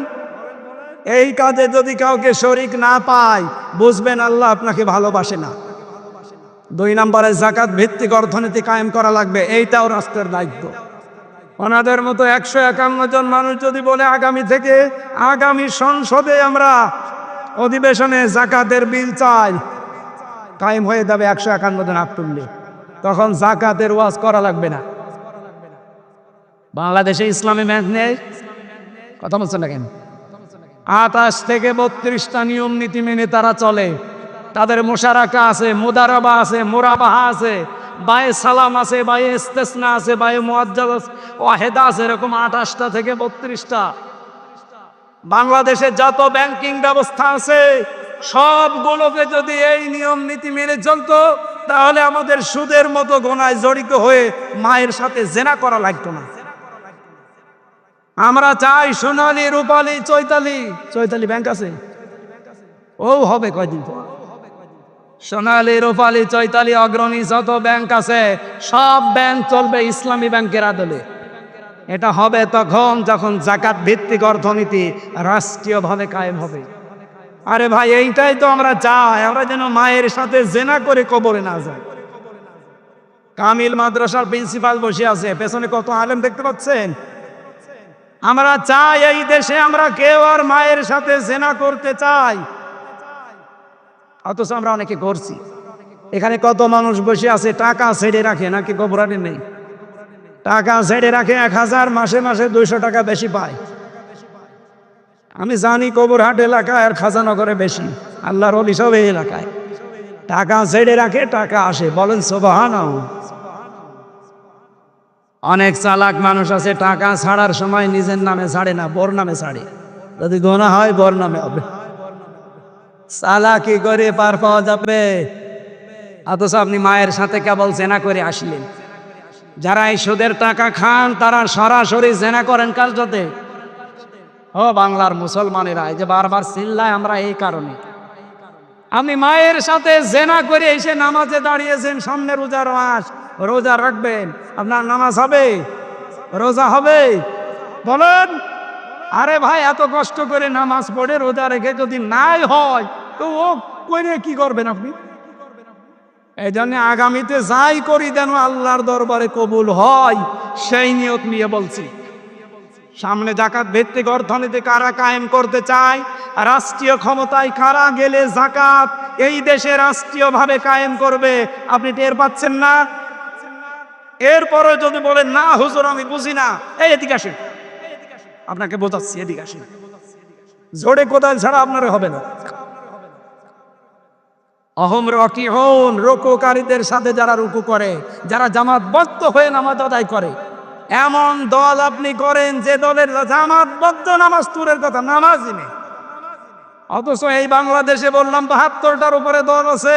এই কাজে যদি কাউকে শরীক না পায়, বুঝবেন আল্লাহ আপনাকে ভালোবাসে না। 2 নম্বরে যাকাত ভিত্তিক অর্থনীতি কায়েম করা লাগবে, এইটাও রাষ্ট্রের দায়িত্ব। ওনাদের মতো 151 জন মানুষ যদি বলে আগামী থেকে আগামী সংসদে আমরা অধিবেশনে যাকাতের বিল চাই, কায়েম হয়ে যাবে 151 জন হাত তুললে। তখন যাকাতের ওয়াজ করা লাগবে না। বাংলাদেশে ইসলামী ব্যাংক নেই, কথা বলছেন না কেন? 28 থেকে 32টা নিয়ম নীতি মেনে তারা চলে। তাদের মুশারাকা আছে, মুদারাবা আছে, মুরাবাহা আছে, বায়ে সালাম আছে, বায়ে ইস্তেসনা আছে, বায়ে মুআজ্জাল ওয়াহেদা আছে, এরকম 28টা থেকে 32টা। বাংলাদেশে যত ব্যাংকিং ব্যবস্থা আছে সবগুলোকে যদি এই নিয়ম নীতি মেনে চলতো, তাহলে আমাদের সুদের মতো গোনায় জড়িত হয়ে মায়ের সাথে জেনা করা লাগতো না। আমরা চাই সোনালী, রূপালী, চৈতালি ব্যাংক আছে, ও হবে কয়দিন পর। সোনালী, রূপালী, চৈতালি, অগ্রণী যত ব্যাংক আছে সব ব্যাংক চলবে ইসলামী ব্যাংকের আদলে। এটা হবে তখন যখন যাকাত ভিত্তিক অর্থনীতি রাষ্ট্রীয়ভাবে কায়েম হবে। আরে ভাই, এইটাই তো আমরা চাই, আমরা যেন মায়ের সাথে জেনা করে কবরে না যায়। কামিল মাদ্রাসার প্রিন্সিপাল বসে আছে, পেছনে কত আলেম দেখতে পাচ্ছেন। আমরা চাই এই দেশে আমরা কেউ আর মায়ের সাথে জেনা করতে চাই, অথচ আমরা অনেকে করছি। এখানে কত মানুষ বসে আছে টাকা ছেড়ে রাখে, নাকি কবরানি নেই? টাকা ছেড়ে রাখে 1000, মাসে মাসে 200 টাকা বেশি পায়। আমি জানি কবরহাট এলাকায় আর খাজানগরে বেশি, আল্লাহর ওলি সব এই এলাকায়। টাকা ছেড়ে রাখে, টাকা আসে, বলেন সুবহানাল্লাহ। অনেক চালাক মানুষ আছে, টাকা ছাড়ার সময় নিজের নামে ছাড়ে না, বোর নামে ছাড়ে। যদি গোনা হয় বোর নামে হবে। চালাকি করে পার পাওয়া যাবে, অথচ আপনি মায়ের সাথে কেবল জেনা করে আসলেন। যারা এই সুদের টাকা খান তারা সরাসরি জেনা করেন কার সাথে? ও বাংলার মুসলমানেরা, এই যে বারবার চিল্লায় আমরা এই কারণে। আপনি মায়ের সাথে জেনা করে এসে নামাজে দাঁড়িয়েছেন, সামনে রোজার মাস, রোজা রাখবেন, আপনার নামাজ হবে, রোজা হবে? বলেন। আরে ভাই, এত কষ্ট করে নামাজ পড়ে রোজা রেখে যদি নাই হয়, তো ও করে কি করবেন আপনি? এই জন্য আগামীতে যাই করি যেন আল্লাহর দরবারে কবুল হয়, সেই নিয়ত নিয়ে বলছি। সামনে যাকাত ভিত্তিক অর্থনীতি কারা কায়েম করতে চায়, রাষ্ট্রীয় ক্ষমতায় কারা গেলে যাকাত এই দেশে রাষ্ট্রীয়ভাবে কায়েম করবে, আপনি টের পাচ্ছেন না? এরপরে যদি বলেন না হুজুর আমি বুঝি না, এই এদিকে আসেন, আপনাকে বোঝাচ্ছি, এদিকে আসেন। জোরে কোদাল ছাড়া আপনার হবে না। অহম রাকিউন, রুকুকারীদের সাথে যারা রুকু করে, যারা জামাতবদ্ধ হয়ে নামাজ আদায় করে, এমন দল আপনি করেন যে দলের জামাতবদ্ধ নামাজ তুরের কথা নামাজই নেই। অথচ এই বাংলাদেশে বললাম ৭২টার উপরে দল আছে,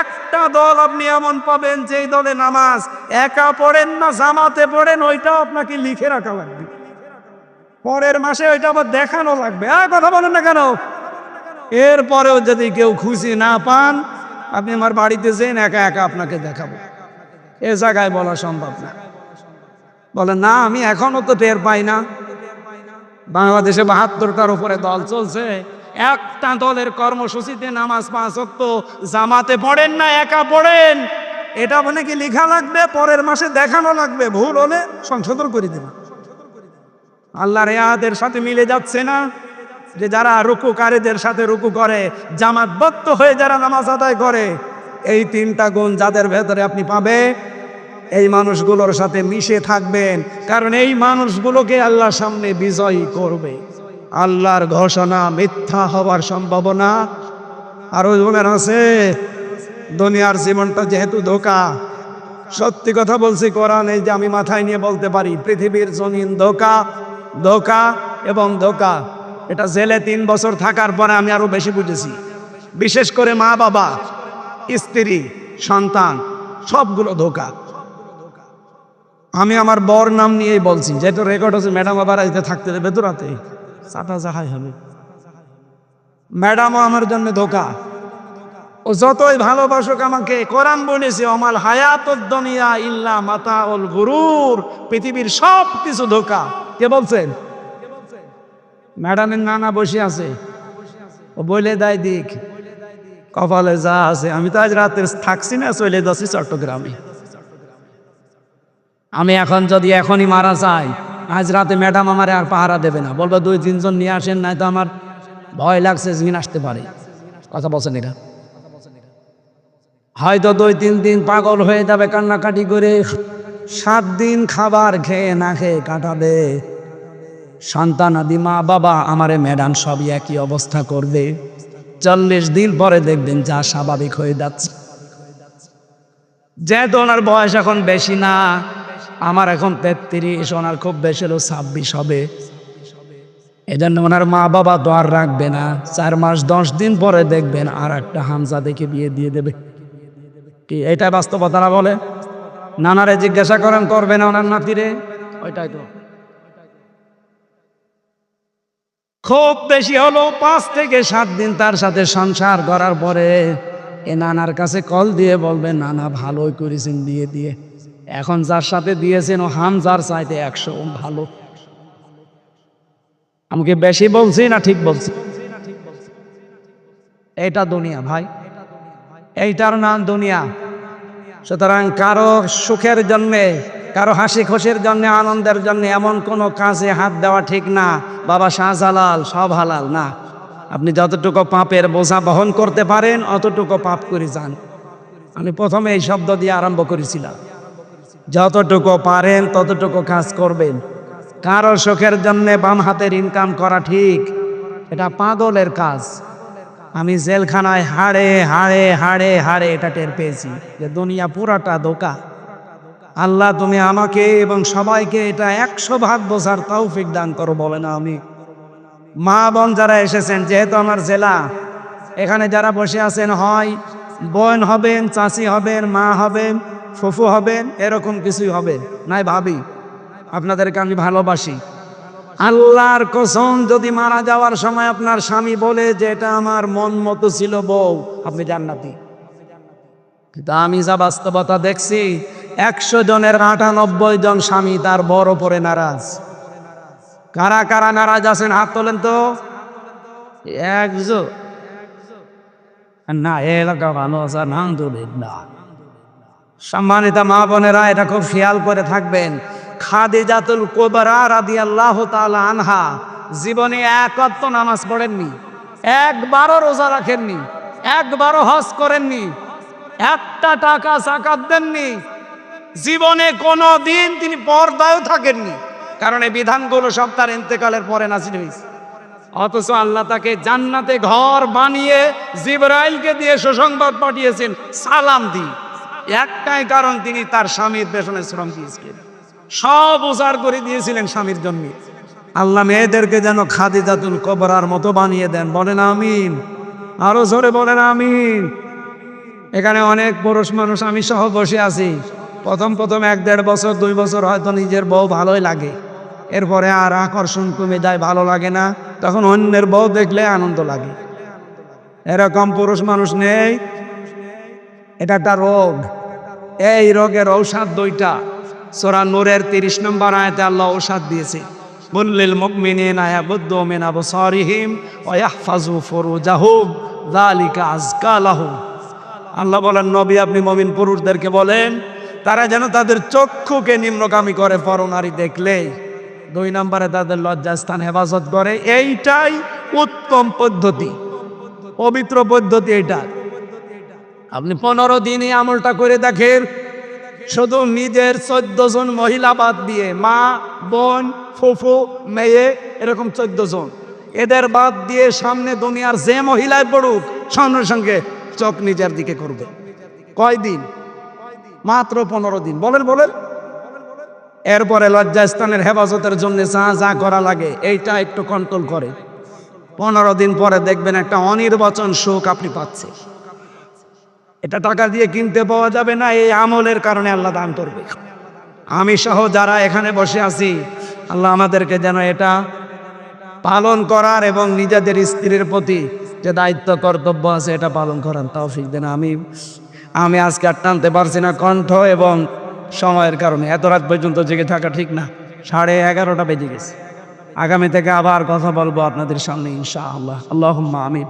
একটা দল আপনি এমন পাবেন যে দলে নামাজ একা পড়েন না জামাতে পড়েন, ওইটাও আপনাকে লিখে রাখা লাগবে, পরের মাসে ওইটা আবার দেখানো লাগবে। কথা বলেন না কেন? এরপরেও যদি কেউ খুশি না পান, আপনি আমার বাড়িতে যেন একা একা আপনাকে দেখাবো, এ জায়গায় বলা সম্ভব না। বলেন না আমি এখনো তো টের পাই না। বাংলাদেশে ৭২টার উপরে দল চলছে, একটা দলের কর্মসূচিতে নামাজ ৫ ওয়াক্ত জামাতে পড়েন না একা পড়েন, এটা মানে কি লেখা লাগবে, পরের মাসে দেখানো লাগবে, ভুল হলে সংশোধন করে দেবে। আল্লাহর আয়াতের সাথে মিলে যাচ্ছে না যে যারা রুকুকারীদের সাথে রুকু করে, জামাতবদ্ধ হয়ে যারা নামাজ আদায় করে, এই ৩টা গুণ যাদের ভেতরে আপনি পাবে, এই মানুষগুলোর সাথে মিশে থাকবেন, কারণ এই মানুষগুলোকে আল্লাহর সামনে বিজয়ী করবে। আল্লাহর ঘোষণা মিথ্যা হওয়ার সম্ভাবনা আরো বলেন আছে। দুনিয়ার জীবনটা যেহেতু ধোঁকা, সত্যি কথা বলছি, কোরআন এই যে আমি মাথায় নিয়ে বলতে পারি, পৃথিবীর জমিন ধোঁকা, ধোঁকা এবং ধোঁকা। এটা জেলে ৩ বছর থাকার পরে আমি আরো বেশি বুঝেছি। বিশেষ করে মা বাবা, স্ত্রী, সন্তান, সবগুলো ধোঁকা। আমি আমার বর নাম নিয়েই বলছি, যেটা রেকর্ড হচ্ছে, ম্যাডাম আবার আইতে থাকতে দেবে তো রাতে চাটা জাহাই হবে, ম্যাডামও আমার জন্য ধোঁকা। ও যতই ভালোবাসুক আমাকে, কোরআন বলেছে আমাল হায়াতুদ দুনিয়া ইল্লা মাতাউল গুরুর, পৃথিবীর সব কিছু ধোঁকা। কে বলছেন? ম্যাডামের নানা বসে আছে, ও বলে দেয় দিক কপালে যা আছে। আমি তো আজ রাতে থাকছি না, চলে যাচ্ছি চট্টগ্রামে। আমি এখন যদি এখনই মারা যাই, আজ রাতে ম্যাডাম আমার আর পাহারা দেবে না, বলবে ২-৩ জন নিয়ে আসেন, নাই তো আমার ভয় লাগছে জিন আসতে পারে। কথা বলছেন এরা? হয়তো ২-৩ দিন পাগল হয়ে যাবে, কান্নাকাটি করে ৭ দিন খাবার খেয়ে না খেয়ে কাটাবে। সন্তান আদি মা বাবা আমারে ম্যাডাম সবই একই অবস্থা করবে। ৪০ দিন পরে দেখবেন যা স্বাভাবিক হয়ে যাচ্ছে। যেহেতু ওনার বয়স এখন বেশি না, আমার এখন ৩৩, ওনার খুব বেশি হলো ২৬ হবে, এজন্য ওনার মা বাবা তো আর রাখবে না। ৪ মাস ১০ দিন পরে দেখবেন আর একটা হামজা দেখে বিয়ে দিয়ে দেবে। কি এটা বাস্তবতা না? বলে নানারে জিজ্ঞাসা করেন, করবে না ওনার নাতিরে? ওইটাই তো। খুব বেশি হলো ৫ থেকে ৭ দিন তার সাথে সংসার করার পরে এ নানার কাছে কল দিয়ে বলবে, নানা ভালোই করেছেন দিয়ে দিয়ে, এখন যার সাথে দিয়েছেন ও হামজার চাইতে ১০০ ভালো। আমাকে বেশি বলছি না ঠিক বলছি? এইটা দুনিয়া ভাই, এইটার নাম দুনিয়া। সুতরাং কারো সুখের জন্যে, কারো হাসি খুশির জন্য, আনন্দের জন্য এমন কোনো কাজে হাত দেওয়া ঠিক না। বাবা শাহজালাল সব হালাল না। আপনি যতটুকু পাপের বোঝা বহন করতে পারেন অতটুকু পাপ করে যান। আমি প্রথমে এই শব্দ দিয়ে আরম্ভ করেছিলাম, যতটুকু পারেন ততটুকু কাজ করবেন। কারো সুখের জন্যে বাম হাতের ইনকাম করা ঠিক, এটা পাগলের কাজ। আমি জেলখানায় হাড়ে হাড়ে হাড়ে হাড়ে এটা টের পেয়েছি যে দুনিয়া পুরাটা ধোঁকা। আল্লাহ তুমি আমাকে এবং সবাইকে এটা ১০০ বোঝার তৌফিক দান করো, বলে না আমি। মা বোন যারা এসেছেন, যেহেতু আমার জেলা, এখানে যারা বসে আছেন, হয় বোন হবেন, চাচি হবেন, মা হবেন, ফুফু হবেন, এরকম কিছুই হবে নাই ভাবি, আপনাদেরকে আমি ভালোবাসি। আল্লাহর কসম, যদি মারা যাওয়ার সময় আপনার স্বামী বলে যে এটা আমার মন মতো ছিল বউ, আপনি জান্নাতি। কিন্তু আমি যা বাস্তবতা দেখছি, ১০০ জনের ৯৮ জন স্বামী তার বড় পরে নারাজ। কারা কারা নারাজ আছেন হাত তোলেন তো। একজন না, এলাকা ভালো আছে আলহামদুলিল্লাহ। সম্মানিত মা বোনেরা, এটা খুব খেয়াল করে থাকবেন। খাদিজাতুল কুবরা রাদিয়াল্লাহু তাআলা আনহা জীবনে এক ওয়াক্ত নামাজ পড়েননি, একবারও রোজা রাখেননি, একবারও হজ করেননি, একটা টাকা যাকাত দেননি, জীবনে কোনো দিন তিনি পর্দায়ও থাকেননি, কারণ এই বিধানগুলো সব তার ইন্তেকালের পরে নাজিল হয়েছে। অথচ আল্লাহ তাকে জান্নাতে ঘর বানিয়ে জিবরাইলকে দিয়ে সুসংবাদ পাঠিয়েছেন সালাম দিয়ে। একটাই কারণ, তিনি তার স্বামীর পেছনে শ্রম দিয়েছিলেন, সব উজাড় করে দিয়েছিলেন স্বামীর জন্য। আল্লাহ মেয়েদেরকে যেন খাদিজাতুল কুবরার মতো বানিয়ে দেন, বলেন আমিন। আরো জোরে বলেন আমিন। এখানে অনেক পুরুষ মানুষ, আমি সহ বসে আছি, প্রথম 1-1.5 বছর 2 বছর হয়তো নিজের বউ ভালোই লাগে, এরপরে আর আকর্ষণ কমে যায়, ভালো লাগে না, তখন অন্যের বউ দেখলে আনন্দ লাগে। এরকম পুরুষ মানুষ নেই, এটা একটা রোগ। এই রোগের ঔষধ 2টা। সূরা নূরের 30 নম্বর আয়াতে আল্লাহ ঔষধ দিয়েছে, কুল্লিল মুমিনিনা ইয়াগুদ্দু মিন আবসারিহিম ওয়া ইয়াহফাজু ফুরুজাহুম যালিকা আযকা লাহুম। আল্লাহ বলেন, নবী আপনি মুমিন পুরুষদেরকে বলেন তারা যেন তাদের চক্ষুকে নিম্নগামী করে পরনারী দেখলেই। 2 নম্বরে তাদের লজ্জাস্থান হেফাজত করে। এইটাই উত্তম পদ্ধতি, পবিত্র পদ্ধতি এটা। আপনি 15 দিন এই আমলটা করে দেখেন, শুধু নিজের 14 জন মহিলা বাদ দিয়ে, মা, বোন, ফুফু, মেয়ে, এরকম 14 জন, এদের বাদ দিয়ে সামনে দুনিয়ার যে মহিলায় পড়ুক, সঙ্গে সঙ্গে চোখ নিজের দিকে করবে। কয়দিন? মাত্র 15 দিন। বলেন বলেন। এরপরে লজ্জাস্থানের হেফাজতের জন্য যা যা করা লাগে এইটা একটু কন্ট্রোল করে। 15 দিন পরে দেখবেন একটা অনির্বাচন সুখ আপনি পাচ্ছেন। এটা টাকা দিয়ে কিনতে পাওয়া যাবে না, এই আমলের কারণে আল্লাহ দান করবে। আমি সহ যারা এখানে বসে আছি, আল্লাহ আমাদেরকে যেন এটা পালন করার এবং নিজেদের স্ত্রীর প্রতি যে দায়িত্ব কর্তব্য আছে এটা পালন করার তৌফিক দেন। আমি আজকে আর টানতে পারছি না কণ্ঠ এবং সময়ের কারণে, এত রাত পর্যন্ত জেগে থাকা ঠিক না। 11:30 বেজে গেছে। আগামী থেকে আবার কথা বলবো আপনাদের সামনে ইনশাআল্লাহ। আল্লাহুম্মা আমিন।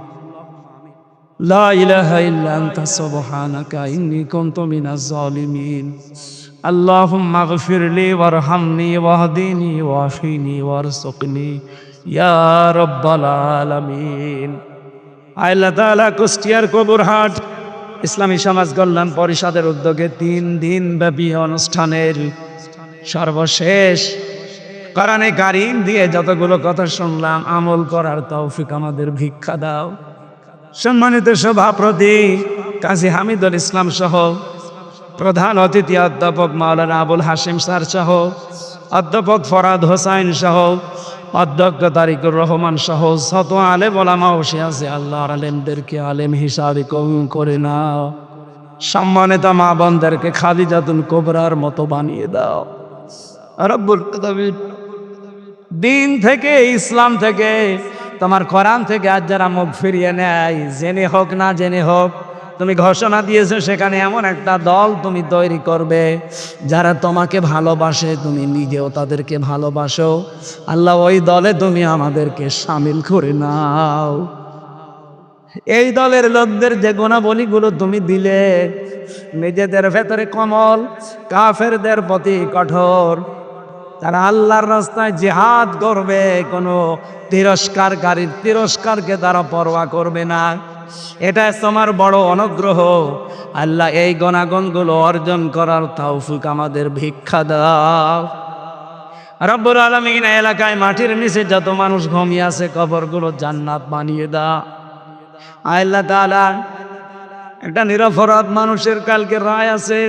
লা ইলাহা ইল্লা আনতা সুবহানাকা ইন্নী কুনতু মিনাজ জালিমিন। আল্লাহুম্মা গফিরলি ওয়ারহামনি ওয়াহদিনি ওয়াফিনি ওয়ারযুকনি ইয়া রাব্বাল আলামিন। আল্লাহ তাআলা কুষ্টিয়ার কবুরহাট ইসলামী সমাজ কল্যাণ পরিষদের উদ্যোগে 3 দিন ব্যাপী অনুষ্ঠানের সর্বশেষ কোরআনে কারীম দিয়ে যতগুলো কথা শুনলাম, আমল করার তৌফিক আমাদের ভিক্ষা দাও। সম্মানিত সভাপতি কাজী হামিদুল ইসলাম সহ প্রধান অতিথি অধ্যাপক মাওলানা আবুল হাশিম স্যার সহ অধ্যাপক ফরাদ হোসাইন সহ অধ্যক্ষ তারিকুর রহমান সহ শত আলেম ওলামা বসে আছে, আল্লাহর আলেমদেরকে আলেম হিসাবে কবুল করে নাও। সম্মানিত মা বোনদেরকে খাদিজাতুল কুবরার মতো বানিয়ে দাও রব্বুল আলামিন। দিন থেকে, ইসলাম থেকে, তোমার কোরআন থেকে আজ যারা মুখ ফিরিয়ে নেয়, জেনে হোক না জেনে হোক, তুমি ঘোষণা দিয়েছো সেখানে এমন একটা দল তুমি তৈরি করবে যারা তোমাকে ভালোবাসে, তুমি নিজেও তাদেরকে ভালোবাসো। আল্লাহ ওই দলে তুমি আমাদেরকে শামিল করে নাও। এই দলের লোকদের যে গুণাবলীগুলো তুমি দিলে, নিজেদের ভেতরে কোমল, কাফেরদের প্রতি কঠোর, তারা আল্লাহর রাস্তায় জিহাদ করবে, কোনো তিরস্কারকারীর তিরস্কারকে তারা পরোয়া করবে না। এটা তোমার বড় অনুগ্রহ। আল্লাহ এই গুণাগুণগুলো অর্জন করার তৌফিক আমাদের ভিক্ষা দাও রব্বুল আলামিন। এলাকায় মাটির নিচে যত মানুষ ঘুমিয়ে আছে, কবরগুলো জান্নাত বানিয়ে দাও। আল্লাহ তাআলা, একটা নিরপরাধ মানুষের কালকে রায় আছে,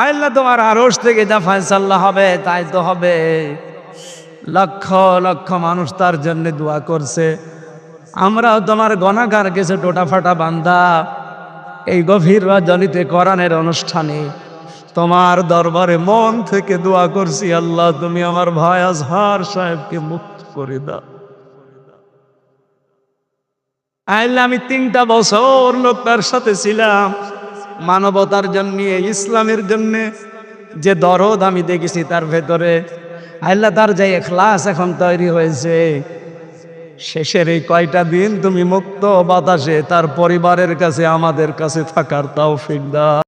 আল্লাহ তোমার আরশ থেকে যা ফয়সালা হবে তাই তো হবে। লক্ষ লক্ষ মানুষ তার জন্য দোয়া করছে। আমরাও তোমার গুনাহগার কিছু টোটাফাটা বান্দা এই গভীর রজনীতে কোরআনের অনুষ্ঠানে তোমার দরবারে মন থেকে দোয়া করছি, আল্লাহ তুমি আমার ভাই আজহার সাহেবকে মুক্ত করে দাও। আল্লাহ আমি 3টা বছর লোকটার সাথে ছিলাম, মানবতার জন্য, ইসলামের জন্য যে দরদ আমি দেখেছি তার ভেতরে, আল্লাহ তার যে ইখলাস এখন তৈরি হয়েছে, শেষের এই কয়টা দিন তুমি মুক্ত বাতাসে তার পরিবারের কাছে, আমাদের কাছে থাকার তৌফিক দাও।